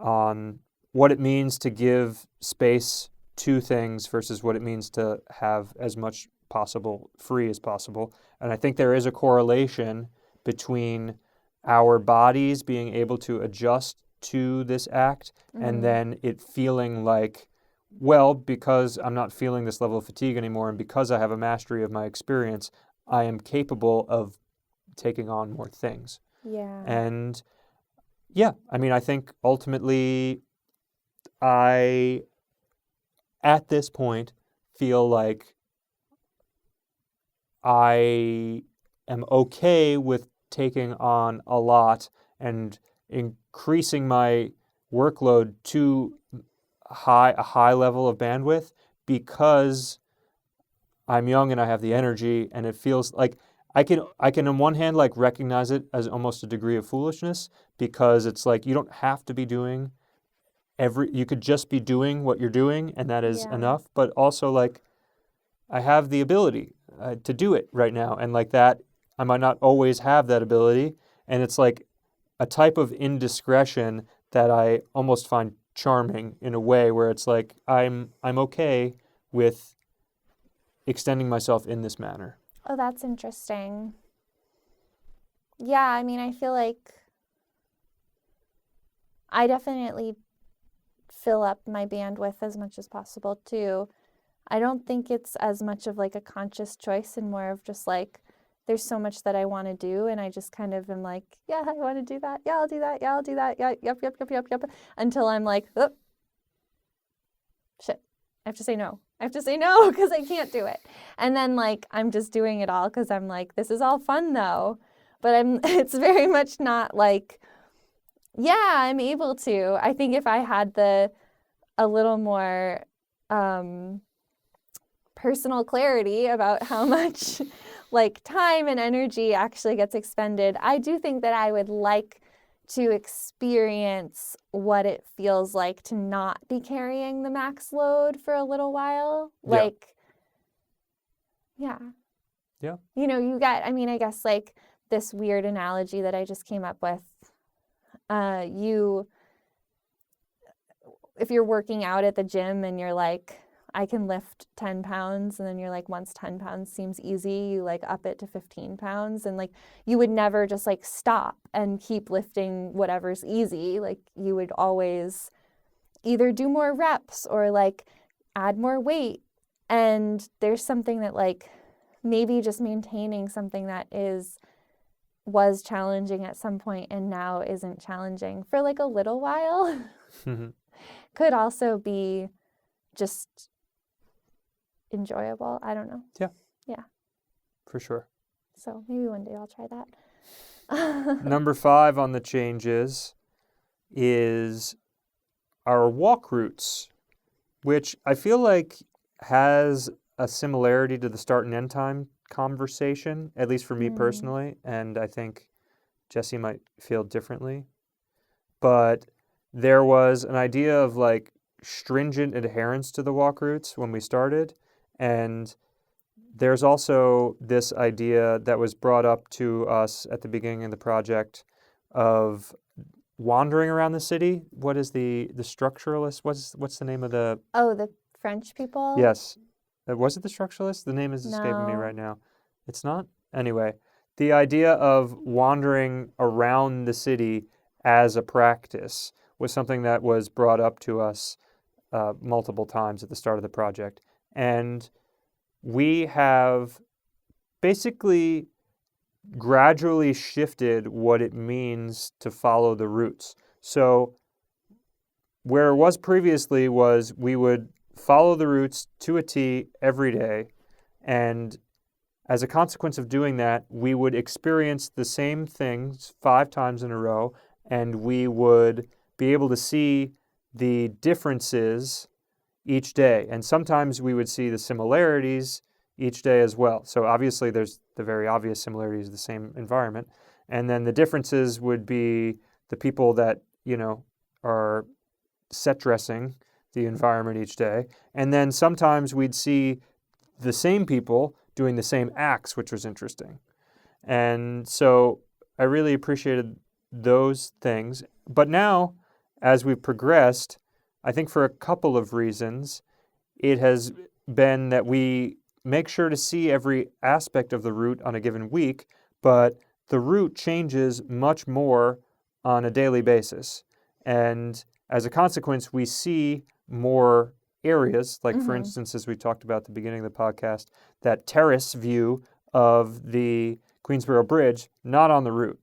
on what it means to give space to things versus what it means to have as much possible free as possible. And I think there is a correlation between our bodies being able to adjust to this act and then it feeling like, well, because I'm not feeling this level of fatigue anymore and because I have a mastery of my experience, I am capable of taking on more things. Yeah. And I think ultimately I, at this point, feel like I am okay with taking on a lot and increasing my workload to a high level of bandwidth because I'm young and I have the energy, and it feels like I can on one hand like recognize it as almost a degree of foolishness, because it's like you don't have to be doing you could just be doing what you're doing, and that is Yeah. enough. But also, like, I have the ability to do it right now, and like that, I might not always have that ability, and it's like a type of indiscretion that I almost find charming in a way, where it's like I'm okay with extending myself in this manner. Oh, that's interesting. Yeah, I mean, I feel like I definitely fill up my bandwidth as much as possible too. I don't think it's as much of like a conscious choice and more of just like there's so much that I want to do, and I just kind of am like, yeah, I want to do that. Yeah, I'll do that. Yeah, I'll do that. Yeah, yep. Until I'm like, oh, shit, I have to say no. I have to say no because I can't do it. And then like I'm just doing it all because I'm like, this is all fun though. But it's very much not like, yeah, I'm able to. I think if I had a little more personal clarity about how much like time and energy actually gets expended, I do think that I would like to experience what it feels like to not be carrying the max load for a little while. Like, yeah. Yeah. You know, you got, I mean, I guess like this weird analogy that I just came up with. If you're working out at the gym and you're like, I can lift 10 pounds, and then you're like, once 10 pounds seems easy, you like up it to 15 pounds, and like you would never just like stop and keep lifting whatever's easy. Like you would always either do more reps or like add more weight. And there's something that like maybe just maintaining something that was challenging at some point and now isn't challenging for like a little while could also be just enjoyable. I don't know. Yeah. For sure. So maybe one day I'll try that. Number 5 on the changes is our walk routes, which I feel like has a similarity to the start and end time conversation, at least for me personally, and I think Jesse might feel differently. But there was an idea of like stringent adherence to the walk routes when we started, and there's also this idea that was brought up to us at the beginning of the project of wandering around the city. What is the structuralist? What's the name of the... Oh, the French people? Yes. Was it the structuralist? The name is escaping me No. right now. It's not? Anyway, the idea of wandering around the city as a practice was something that was brought up to us multiple times at the start of the project. And we have basically gradually shifted what it means to follow the routes. So where it was previously was we would follow the routes to a T every day, and as a consequence of doing that, we would experience the same things 5 times in a row, and we would be able to see the differences each day. And sometimes we would see the similarities each day as well. So obviously there's the very obvious similarities of the same environment. And then the differences would be the people that, are set dressing the environment each day. And then sometimes we'd see the same people doing the same acts, which was interesting. And so I really appreciated those things. But now, as we've progressed, I think for a couple of reasons, it has been that we make sure to see every aspect of the route on a given week, but the route changes much more on a daily basis. And as a consequence, we see more areas, like for instance, as we talked about at the beginning of the podcast, that terrace view of the Queensboro Bridge, not on the route,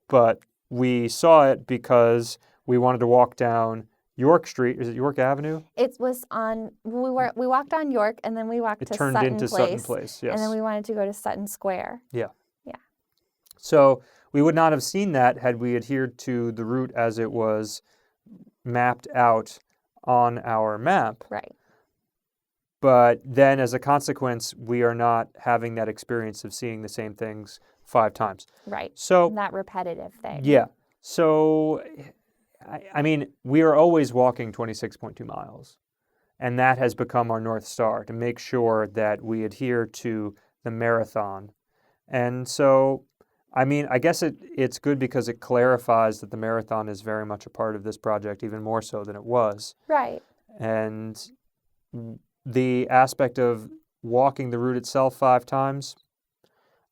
but we saw it because we wanted to walk down York Street. Is it York Avenue? It was on, we walked on York, and then we walked to turned Sutton into Place. Sutton Place, yes. And then we wanted to go to Sutton Square. Yeah. Yeah. So we would not have seen that had we adhered to the route as it was mapped out on our map. Right. But then as a consequence, we are not having that experience of seeing the same things 5 times. Right. So, That repetitive thing. yeah. So, I mean, we are always walking 26.2 miles. And that has become our North Star, to make sure that we adhere to the marathon. And so, I mean, I guess it's good because it clarifies that the marathon is very much a part of this project, even more so than it was. Right. And the aspect of walking the route itself 5 times,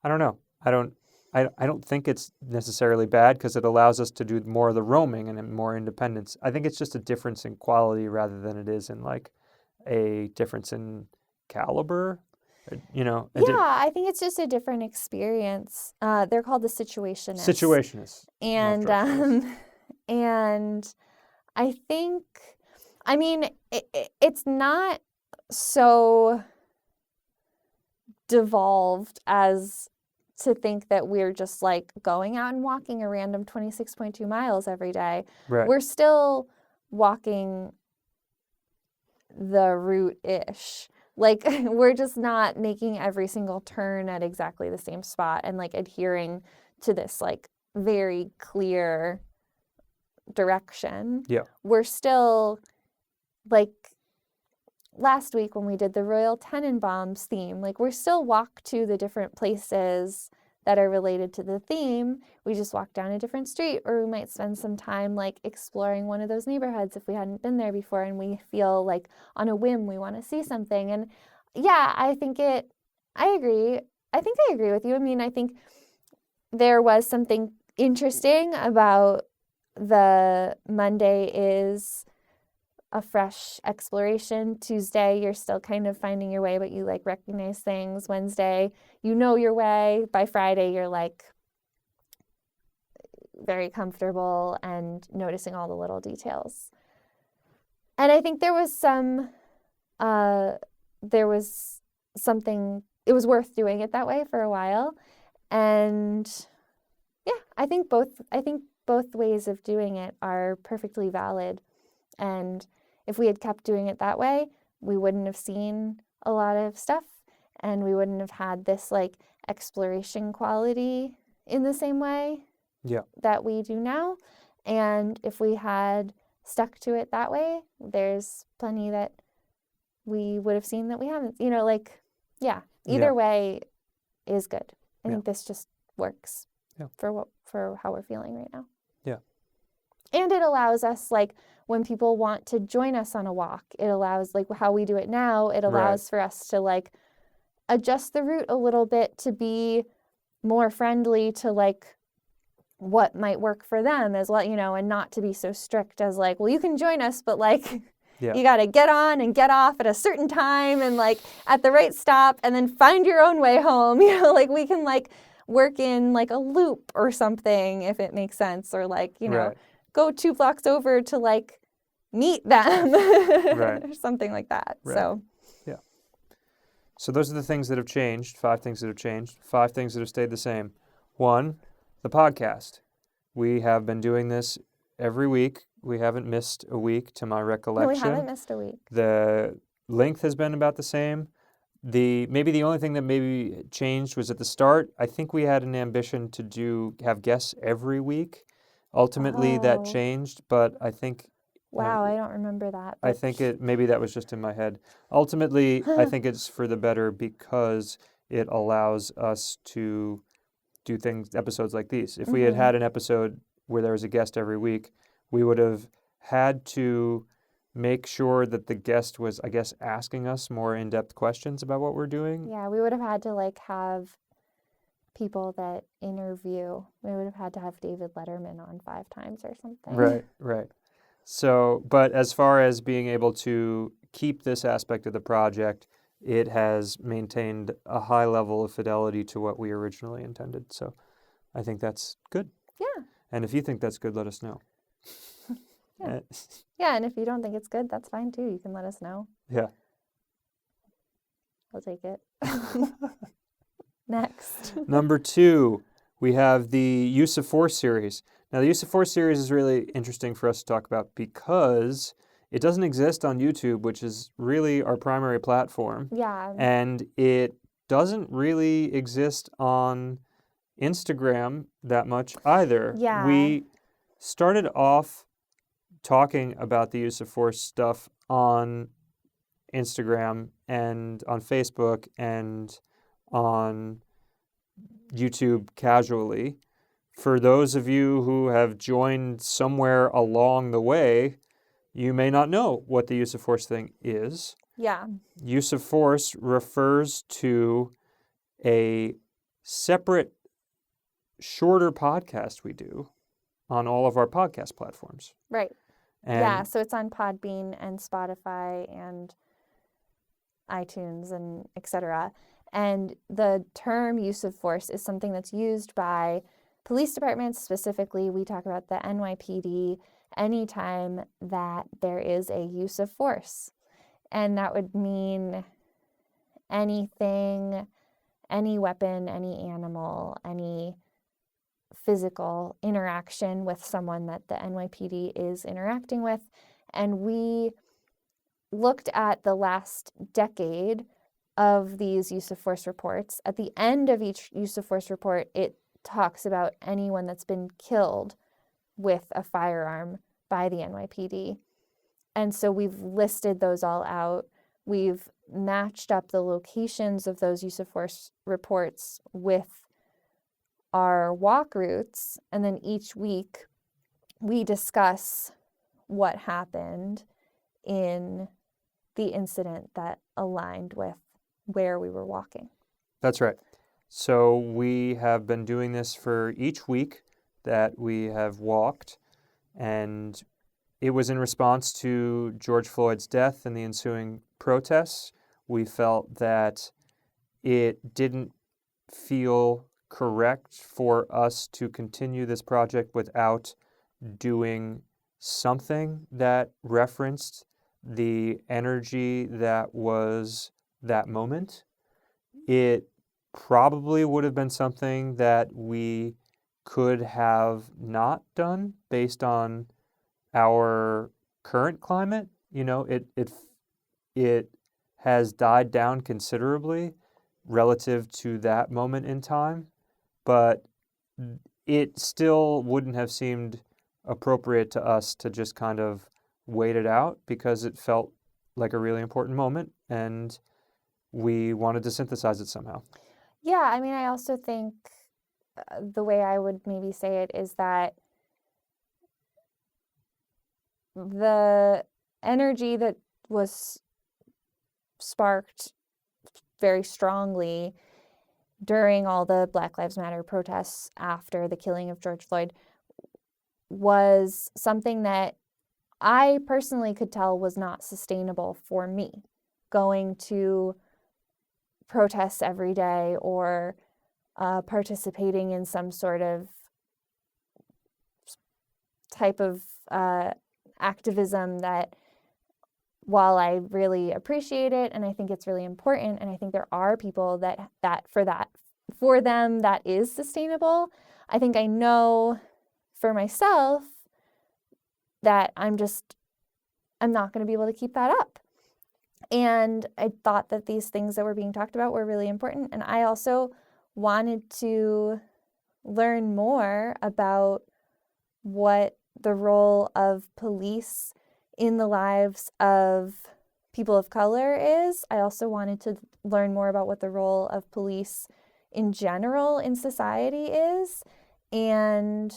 I don't know. I don't think it's necessarily bad because it allows us to do more of the roaming and more independence. I think it's just a difference in quality rather than it is in like a difference in caliber. Yeah, I think it's just a different experience. They're called the situationists. Situationists. And I think, I mean, it's not so devolved as to think that we're just like going out and walking a random 26.2 miles every day. Right. We're still walking the route-ish. Like, we're just not making every single turn at exactly the same spot and like adhering to this like very clear direction. Yeah. We're still like last week when we did the Royal Tenenbaums theme, like we still walk to the different places that are related to the theme. We just walk down a different street, or we might spend some time like exploring one of those neighborhoods if we hadn't been there before and we feel like on a whim we want to see something. And yeah, I agree. I think I agree with you. I mean, I think there was something interesting about the Monday is a fresh exploration. Tuesday, you're still kind of finding your way, but you like recognize things. Wednesday, you know your way. By Friday, you're like very comfortable and noticing all the little details. And I think there was something, it was worth doing it that way for a while. And yeah, I think both ways of doing it are perfectly valid. And if we had kept doing it that way, we wouldn't have seen a lot of stuff and we wouldn't have had this like exploration quality in the same way that we do now. And if we had stuck to it that way, there's plenty that we would have seen that we haven't, either way is good. I think this just works for how we're feeling right now. Yeah. And it allows us, like, when people want to join us on a walk, it allows, like, how we do it now, it allows for us to, like, adjust the route a little bit to be more friendly to, like, what might work for them as well, and not to be so strict as, like, well, you can join us, but, like, you got to get on and get off at a certain time and, like, at the right stop and then find your own way home. Like, we can, like, work in, like, a loop or something, if it makes sense, or, like, go 2 blocks over to like meet them or something like that. So those are the things that have changed, 5 things that have changed, 5 things that have stayed the same. 1, the podcast. We have been doing this every week. We haven't missed a week to my recollection. No, we haven't missed a week. The length has been about the same. Maybe the only thing that maybe changed was at the start. I think we had an ambition to have guests every week. Ultimately, that changed, but I think... Wow, I don't remember that. I think maybe that was just in my head. Ultimately, I think it's for the better because it allows us to do episodes like these. If we had an episode where there was a guest every week, we would have had to make sure that the guest was, I guess, asking us more in-depth questions about what we're doing. Yeah, we would have had to, like, have people that interview. We would have had to have David Letterman on 5 times or something. Right. So, but as far as being able to keep this aspect of the project, it has maintained a high level of fidelity to what we originally intended. So I think that's good. Yeah. And if you think that's good, let us know. Yeah, and if you don't think it's good, that's fine too. You can let us know. Yeah. I'll take it. Next. Number 2, we have the Use of Force series. Now, the Use of Force series is really interesting for us to talk about because it doesn't exist on YouTube, which is really our primary platform. Yeah. And it doesn't really exist on Instagram that much either. Yeah. We started off talking about the use of force stuff on Instagram and on Facebook and on YouTube casually. For those of you who have joined somewhere along the way, you may not know what the use of force thing is. Yeah. Use of force refers to a separate, shorter podcast we do on all of our podcast platforms. Right. And yeah, so it's on Podbean and Spotify and iTunes and etc. And the term use of force is something that's used by police departments. Specifically, we talk about the NYPD anytime that there is a use of force. And that would mean anything, any weapon, any animal, any physical interaction with someone that the NYPD is interacting with. And we looked at the last decade of these use of force reports. At the end of each use of force report, it talks about anyone that's been killed with a firearm by the NYPD. And so we've listed those all out. We've matched up the locations of those use of force reports with our walk routes, and then each week we discuss what happened in the incident that aligned with where we were walking. That's right. So we have been doing this for each week that we have walked, and it was in response to George Floyd's death and the ensuing protests. We felt that it didn't feel correct for us to continue this project without doing something that referenced the energy that was that moment. It probably would have been something that we could have not done based on our current climate. You know, it has died down considerably relative to that moment in time, but it still wouldn't have seemed appropriate to us to just kind of wait it out because it felt like a really important moment and we wanted to synthesize it somehow. Yeah, I mean, I also think the way I would maybe say it is that the energy that was sparked very strongly during all the Black Lives Matter protests after the killing of George Floyd was something that I personally could tell was not sustainable for me. Going to protests every day or participating in some sort of type of activism that, while I really appreciate it and I think it's really important, and I think there are people that for them that is sustainable, I think I know for myself that I'm not going to be able to keep that up. And I thought that these things that were being talked about were really important. And I also wanted to learn more about what the role of police in the lives of people of color is. I also wanted to learn more about what the role of police in general in society is, and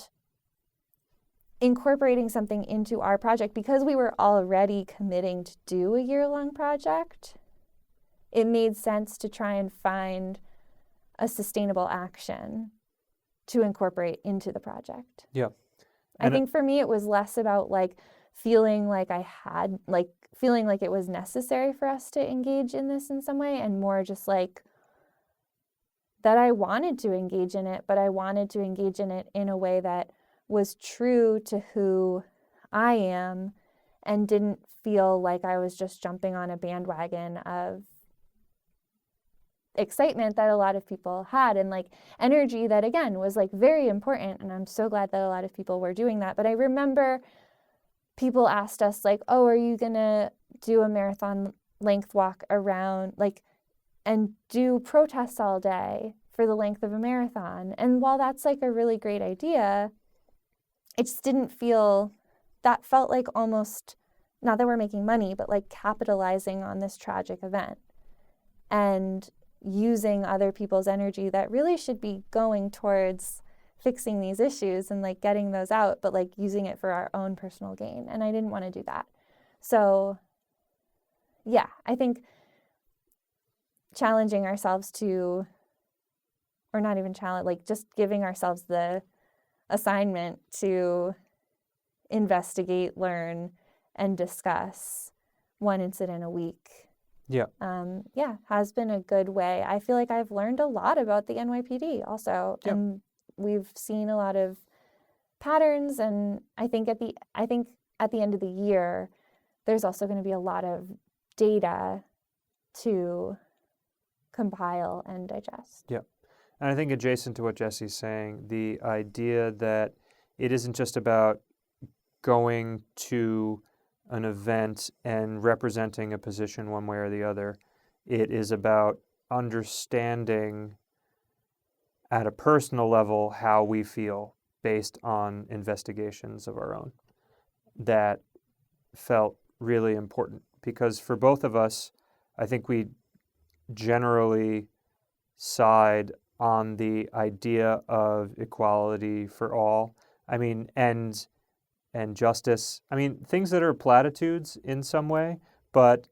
incorporating something into our project. Because we were already committing to do a year-long project, it made sense to try and find a sustainable action to incorporate into the project. Yeah. I think for me it was less about feeling like it was necessary for us to engage in this in some way, and more just that I wanted to engage in it, but I wanted to engage in it in a way that was true to who I am and didn't feel like I was just jumping on a bandwagon of excitement that a lot of people had, and energy that, again, was very important. And I'm so glad that a lot of people were doing that. But I remember people asked us like, oh, are you going to do a marathon length walk around, like, and do protests all day for the length of a marathon? And while that's like a really great idea, it just didn't feel, that felt like almost, not that we're making money, but like capitalizing on this tragic event and using other people's energy that really should be going towards fixing these issues and like getting those out, but like using it for our own personal gain. And I didn't want to do that. So yeah, I think challenging ourselves to, or not even challenge, like just giving ourselves the assignment to investigate, learn, and discuss one incident a week. Yeah. Has been a good way. I feel like I've learned a lot about the NYPD also, Yeah. and we've seen a lot of patterns. And I think at the end of the year, there's also going to be a lot of data to compile and digest. Yeah. And I think adjacent to what Jesse's saying, the idea that it isn't just about going to an event and representing a position one way or the other. It is about understanding at a personal level how we feel based on investigations of our own. That felt really important because for both of us, I think we generally side on the idea of equality for all. I mean, and justice. I mean, things that are platitudes in some way, but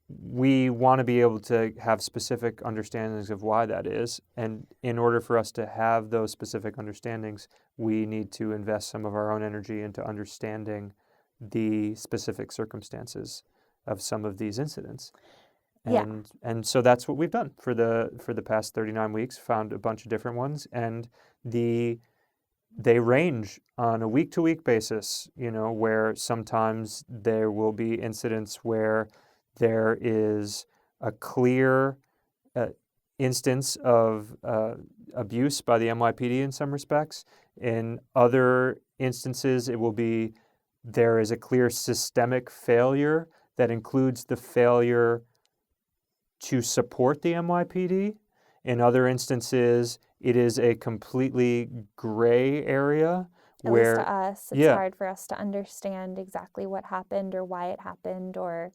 we want to be able to have specific understandings of why that is. And in order for us to have those specific understandings, we need to invest some of our own energy into understanding the specific circumstances of some of these incidents. And so that's what we've done for the past 39 weeks, found a bunch of different ones, and they range on a week-to-week basis, where sometimes there will be incidents where there is a clear instance of abuse by the NYPD in some respects. In other instances, it will be there is a clear systemic failure that includes the failure to support the NYPD. In other instances, it is a completely gray area At where, least to us, it's hard for us to understand exactly what happened or why it happened or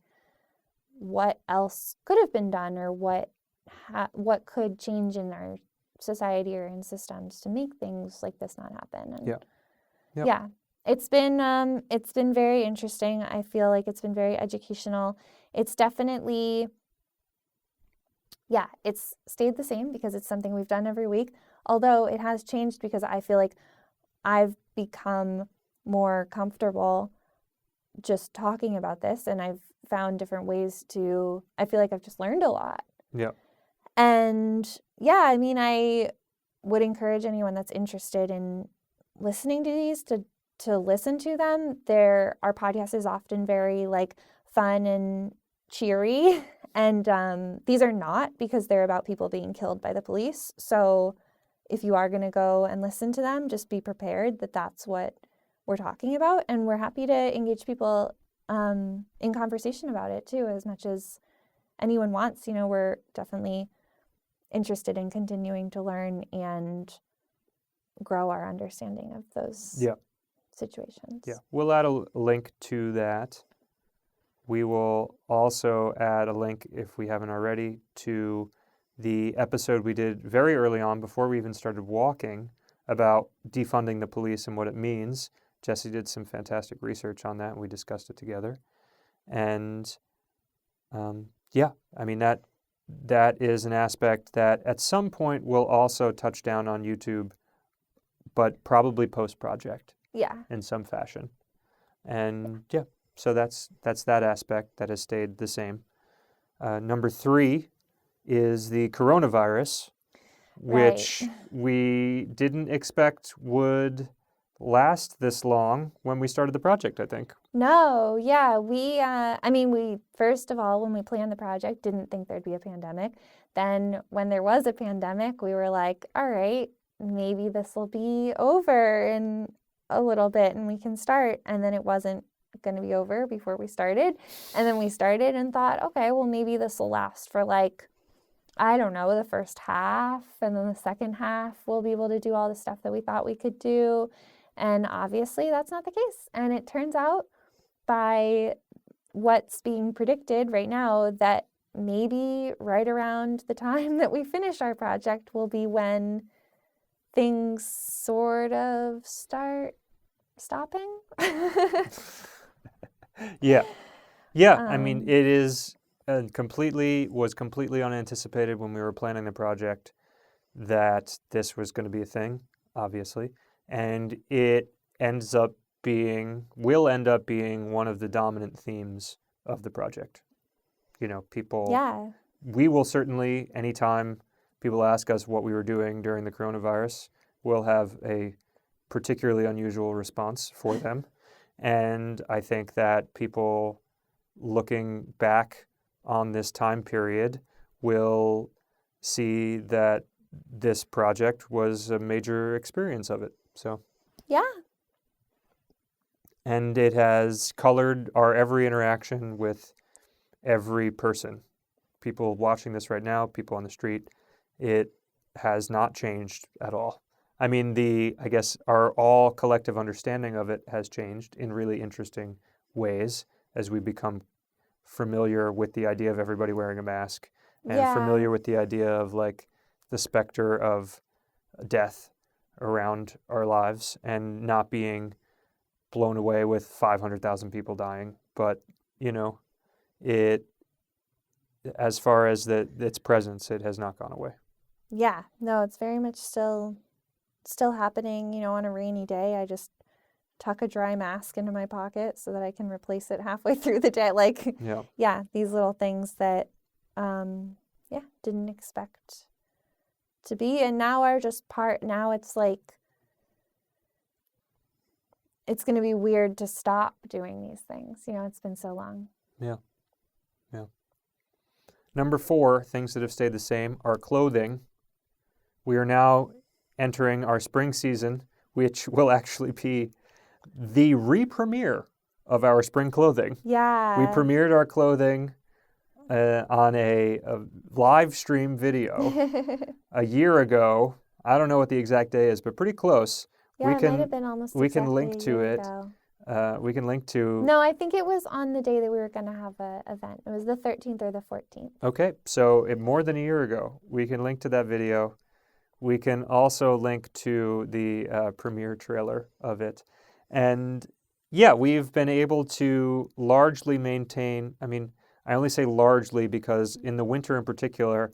what else could have been done or what could change in our society or in systems to make things like this not happen. And it's been very interesting. I feel like it's been very educational. It's definitely, it's stayed the same because it's something we've done every week, although it has changed because I feel like I've become more comfortable just talking about this, and I've found different ways I feel like I've just learned a lot. Yeah. And I mean, I would encourage anyone that's interested in listening to these to listen to them. Our podcast is often very like fun and cheery, and these are not, because they're about people being killed by the police. So if you are going to go and listen to them, just be prepared that that's what we're talking about, and we're happy to engage people in conversation about it too, as much as anyone wants. We're definitely interested in continuing to learn and grow our understanding of those situations. Yeah, we'll add a link to that. We will also add a link, if we haven't already, to the episode we did very early on, before we even started walking, about defunding the police and what it means. Jesse did some fantastic research on that, and we discussed it together. And I mean, that is an aspect that at some point will also touch down on YouTube, but probably post-project. Yeah. In some fashion. And so that's that aspect that has stayed the same. Number 3 is the coronavirus, which we didn't expect would last this long when we started the project, I think. No, we first of all, when we planned the project, didn't think there'd be a pandemic. Then when there was a pandemic, we were like, all right, maybe this will be over in a little bit and we can start. And then it wasn't going to be over before we started. And then we started and thought, okay, well, maybe this will last for like, I don't know, the first half. And then the second half, we'll be able to do all the stuff that we thought we could do. And obviously that's not the case. And it turns out by what's being predicted right now that maybe right around the time that we finish our project will be when things sort of start stopping. Yeah. I mean, it is was completely unanticipated when we were planning the project that this was going to be a thing, obviously. And it will end up being one of the dominant themes of the project. People, Yeah. we will certainly, anytime people ask us what we were doing during the coronavirus, we'll have a particularly unusual response for them. And I think that people looking back on this time period will see that this project was a major experience of it. So, yeah. And it has colored our every interaction with every person. People watching this right now, people on the street, it has not changed at all. I mean, I guess our all collective understanding of it has changed in really interesting ways as we become familiar with the idea of everybody wearing a mask and familiar with the idea of like the specter of death around our lives and not being blown away with 500,000 people dying. But, it, as far as its presence, it has not gone away. Yeah, no, it's very much still happening. On a rainy day, I just tuck a dry mask into my pocket so that I can replace it halfway through the day. Like, these little things that, didn't expect to be, and now are just now it's like, it's going to be weird to stop doing these things. It's been so long. Yeah. Number 4, things that have stayed the same, are clothing. We are now entering our spring season, which will actually be the re-premiere of our spring clothing. Yeah. We premiered our clothing on a live stream video a year ago. I don't know what the exact day is, but pretty close. Yeah, it might have been almost we exactly can link to a year it. ago. We can link to... No, I think it was on the day that we were going to have an event. It was the 13th or the 14th. Okay, so more than a year ago. We can link to that video. We can also link to the premiere trailer of it. And we've been able to largely maintain, I mean, I only say largely because in the winter in particular,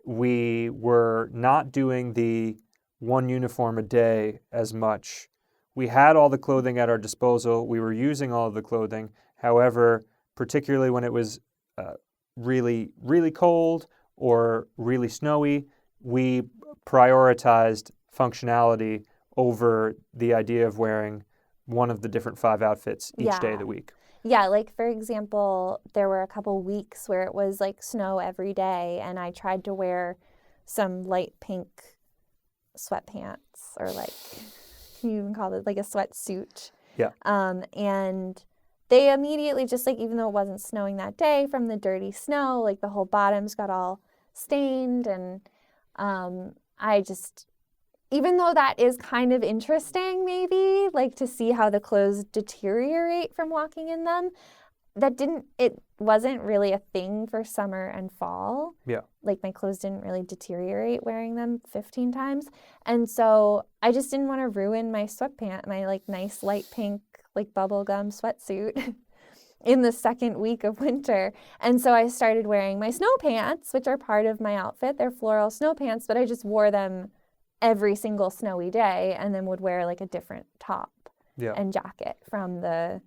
we were not doing the one uniform a day as much. We had all the clothing at our disposal. We were using all of the clothing. However, particularly when it was really, really cold or really snowy, we prioritized functionality over the idea of wearing one of the different 5 outfits each day of the week. Yeah, like for example, there were a couple weeks where it was like snow every day, and I tried to wear some light pink sweatpants, or like, you even call it like a sweatsuit. Yeah. And they immediately, just like, even though it wasn't snowing that day, from the dirty snow, like the whole bottoms got all stained, and I just, even though that is kind of interesting, maybe, like to see how the clothes deteriorate from walking in them, it wasn't really a thing for summer and fall. Yeah. Like my clothes didn't really deteriorate wearing them 15 times. And so I just didn't want to ruin my my like nice light pink, like bubblegum sweatsuit in the second week of winter. And so I started wearing my snow pants, which are part of my outfit. They're floral snow pants, but I just wore them every single snowy day, and then would wear like a different top and jacket from the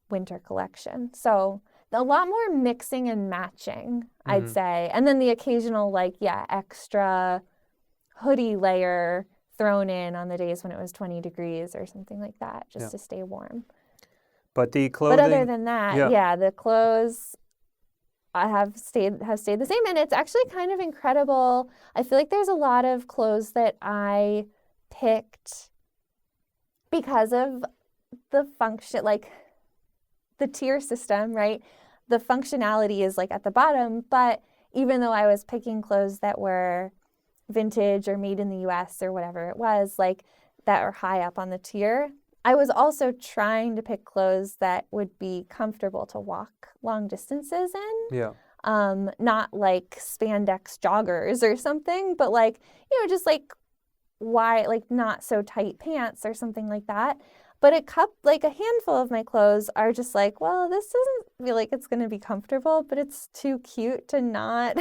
winter collection. So a lot more mixing and matching, I'd say. And then the occasional extra hoodie layer thrown in on the days when it was 20 degrees or something like that, just to stay warm. But the clothing... But other than that, the clothes have stayed the same, and it's actually kind of incredible. I feel like there's a lot of clothes that I picked because of the function, like the tier system, right? The functionality is like at the bottom, but even though I was picking clothes that were vintage or made in the US or whatever it was, like that are high up on the tier, I was also trying to pick clothes that would be comfortable to walk long distances in. Yeah. Not like spandex joggers or something, but like, just like wide, like not so tight pants or something like that. But a handful of my clothes are just like, well, this doesn't feel like it's going to be comfortable, but it's too cute to not,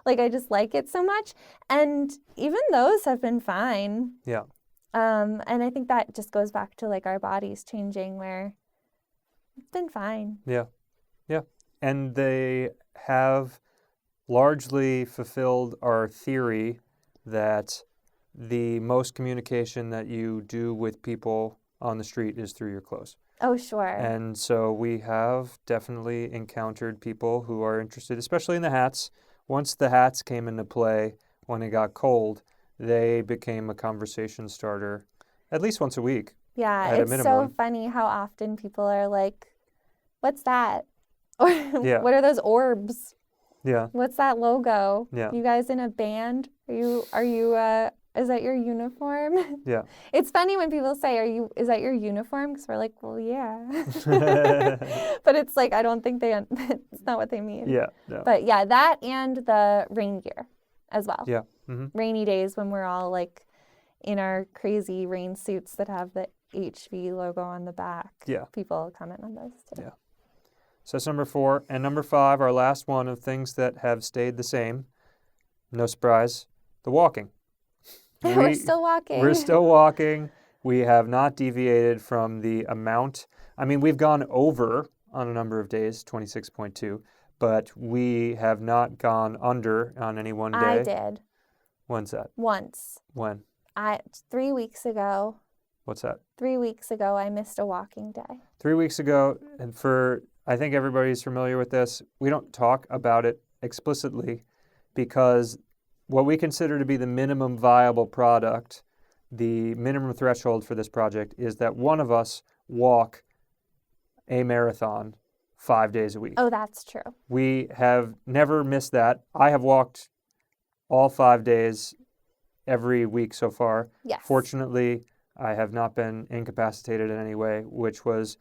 like I just like it so much. And even those have been fine. Yeah. And I think that just goes back to like our bodies changing where it's been fine. Yeah. Yeah. And they have largely fulfilled our theory that the most communication that you do with people on the street is through your clothes. Oh, sure. And so we have definitely encountered people who are interested, especially in the hats. Once the hats came into play, when it got cold, they became a conversation starter at least once a week. Yeah, at a it's minimum. so funny how often people are like, what's that? Or Yeah. what are those orbs? Yeah. What's that logo? Yeah. You guys in a band? Are you is that your uniform? Yeah. It's funny when people say, is that your uniform? Because we're like, well, yeah. But it's like, I don't think it's not what they mean. Yeah. No. But yeah, that and the rain gear as well. Yeah. Mm-hmm. Rainy days when we're all like in our crazy rain suits that have the HV logo on the back. Yeah. People comment on those too. Yeah. So that's number 4. And number 5, our last one of things that have stayed the same. No surprise, the walking. We're still walking. We're still walking. We have not deviated from the amount. I mean, we've gone over on a number of days, 26.2, but we have not gone under on any one day. I did. When's that? Once. When? 3 weeks ago. What's that? 3 weeks ago, I missed a walking day. 3 weeks ago, and I think everybody's familiar with this, we don't talk about it explicitly because what we consider to be the minimum viable product, the minimum threshold for this project, is that one of us walk a marathon 5 days a week. Oh, that's true. We have never missed that. I have walked all 5 days every week so far. Yes. Fortunately, I have not been incapacitated in any way, which was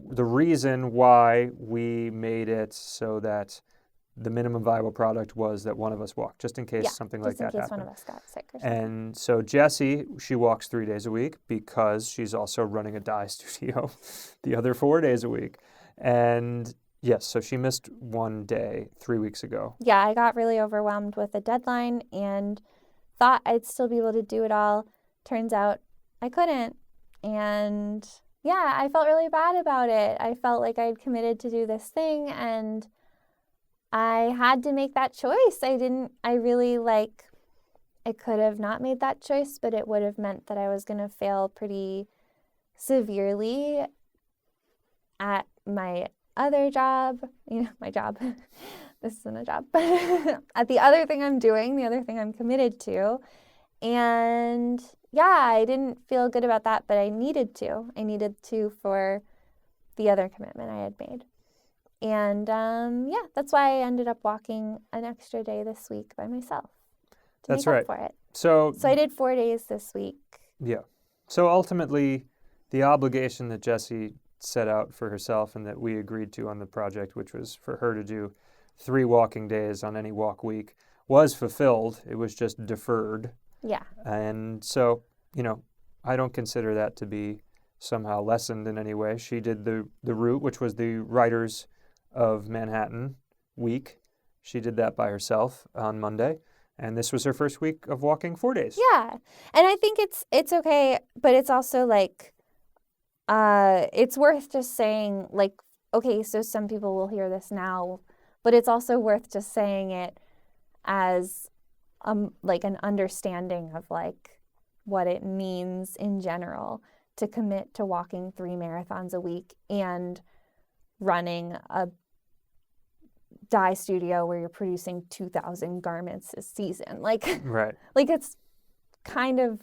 the reason why we made it so that the minimum viable product was that one of us walked, just in case something like that happened. Just in case one of us got sick or something. And so Jessie, she walks 3 days a week because she's also running a dye studio the other 4 days a week. And yes, so she missed one day 3 weeks ago. Yeah, I got really overwhelmed with the deadline and thought I'd still be able to do it all. Turns out I couldn't. And yeah, I felt really bad about it. I felt like I'd committed to do this thing and I had to make that choice. I could have not made that choice, but it would have meant that I was going to fail pretty severely at my other job, my job. This isn't a job, but at the other thing I'm doing, the other thing I'm committed to. And yeah, I didn't feel good about that, but I needed to. I needed to for the other commitment I had made. And yeah, that's why I ended up walking an extra day this week by myself to That's make right. up for it. So I did 4 days this week. Yeah. So ultimately, the obligation that Jessie set out for herself and that we agreed to on the project, which was for her to do 3 walking days on any walk week, was fulfilled. It was just deferred. Yeah. And so, I don't consider that to be somehow lessened in any way. She did the route, which was the Writers of Manhattan week. She did that by herself on Monday. And this was her first week of walking 4 days. Yeah. And I think it's okay, but it's also like, it's worth just saying, like, okay, so some people will hear this now, but it's also worth just saying it as like an understanding of like what it means in general to commit to walking 3 marathons a week and running a dye studio where you're producing 2,000 garments a season. Like, Right. Like it's kind of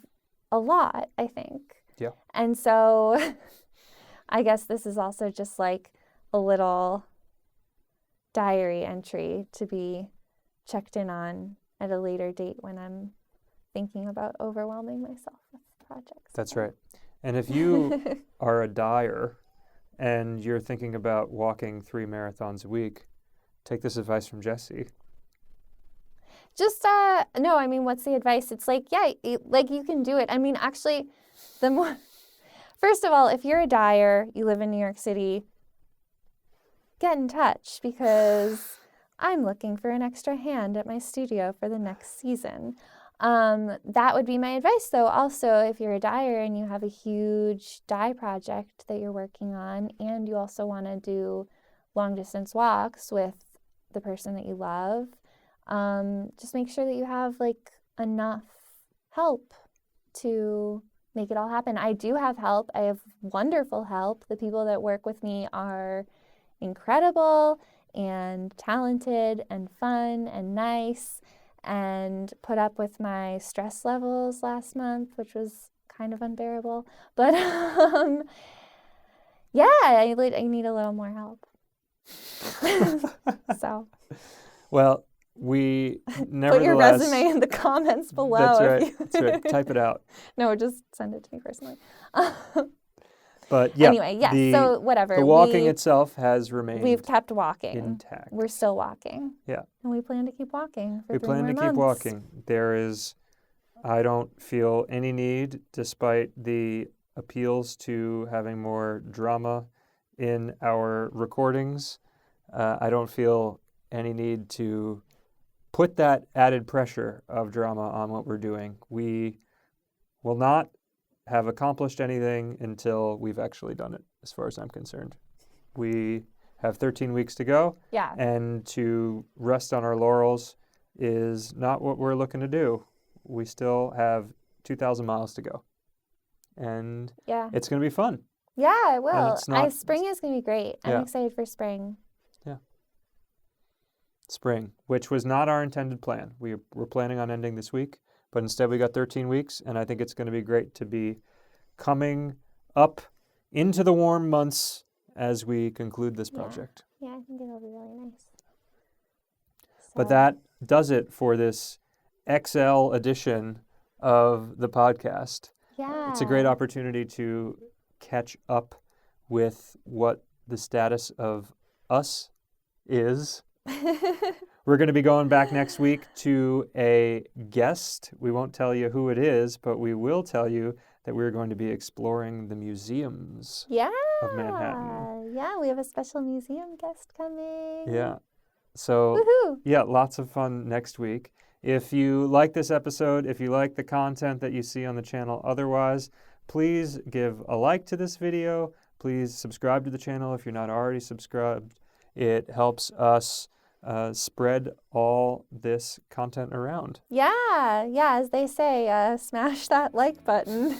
a lot, I think. Yeah. And so I guess this is also just like a little diary entry to be checked in on at a later date when I'm thinking about overwhelming myself with projects. That's right. And if you are a dyer and you're thinking about walking 3 marathons a week, take this advice from Jessie. Just, no, I mean, what's the advice? It's like, yeah, like you can do it. I mean, actually, first of all, if you're a dyer, you live in New York City, get in touch because I'm looking for an extra hand at my studio for the next season. That would be my advice, though. Also, if you're a dyer and you have a huge dye project that you're working on and you also want to do long-distance walks with the person that you love, just make sure that you have like enough help to make it all happen. I do have help. I have wonderful help. The people that work with me are incredible and talented and fun and nice and put up with my stress levels last month, which was kind of unbearable. But yeah, I need a little more help. So. Well, we nevertheless... Put your resume in the comments below. That's right. That's right. Type it out. No, just send it to me personally. But yeah. Anyway, yes. So whatever. The walking itself has remained. We've kept walking. Intact. We're still walking. Yeah. And we plan to keep walking for 3 more months. We plan to keep walking. There is, I don't feel any need, despite the appeals to having more drama in our recordings. I don't feel any need to put that added pressure of drama on what we're doing. We will not have accomplished anything until we've actually done it, as far as I'm concerned. We have 13 weeks to go. Yeah. And to rest on our laurels is not what we're looking to do. We still have 2,000 miles to go. And it's going to be fun. Yeah, it will. Spring is going to be great. I'm excited for spring. Yeah. Spring, which was not our intended plan. We were planning on ending this week, but instead we got 13 weeks, and I think it's going to be great to be coming up into the warm months as we conclude this project. Yeah, I think it'll be really nice. So. But that does it for this XL edition of the podcast. Yeah. It's a great opportunity to catch up with what the status of us is. We're going to be going back next week to a guest. We won't tell you who it is, but we will tell you that we're going to be exploring the museums of Manhattan. Yeah, we have a special museum guest coming. Yeah. So, lots of fun next week. If you like this episode, if you like the content that you see on the channel otherwise, please give a like to this video. Please subscribe to the channel if you're not already subscribed. It helps us spread all this content around. Yeah, as they say, smash that like button,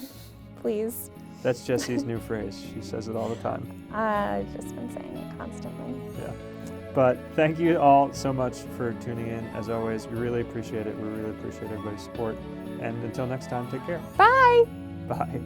please. That's Jessie's new phrase. She says it all the time. I've just been saying it constantly. Yeah. But thank you all so much for tuning in. As always, we really appreciate it. We really appreciate everybody's support. And until next time, take care. Bye. Bye.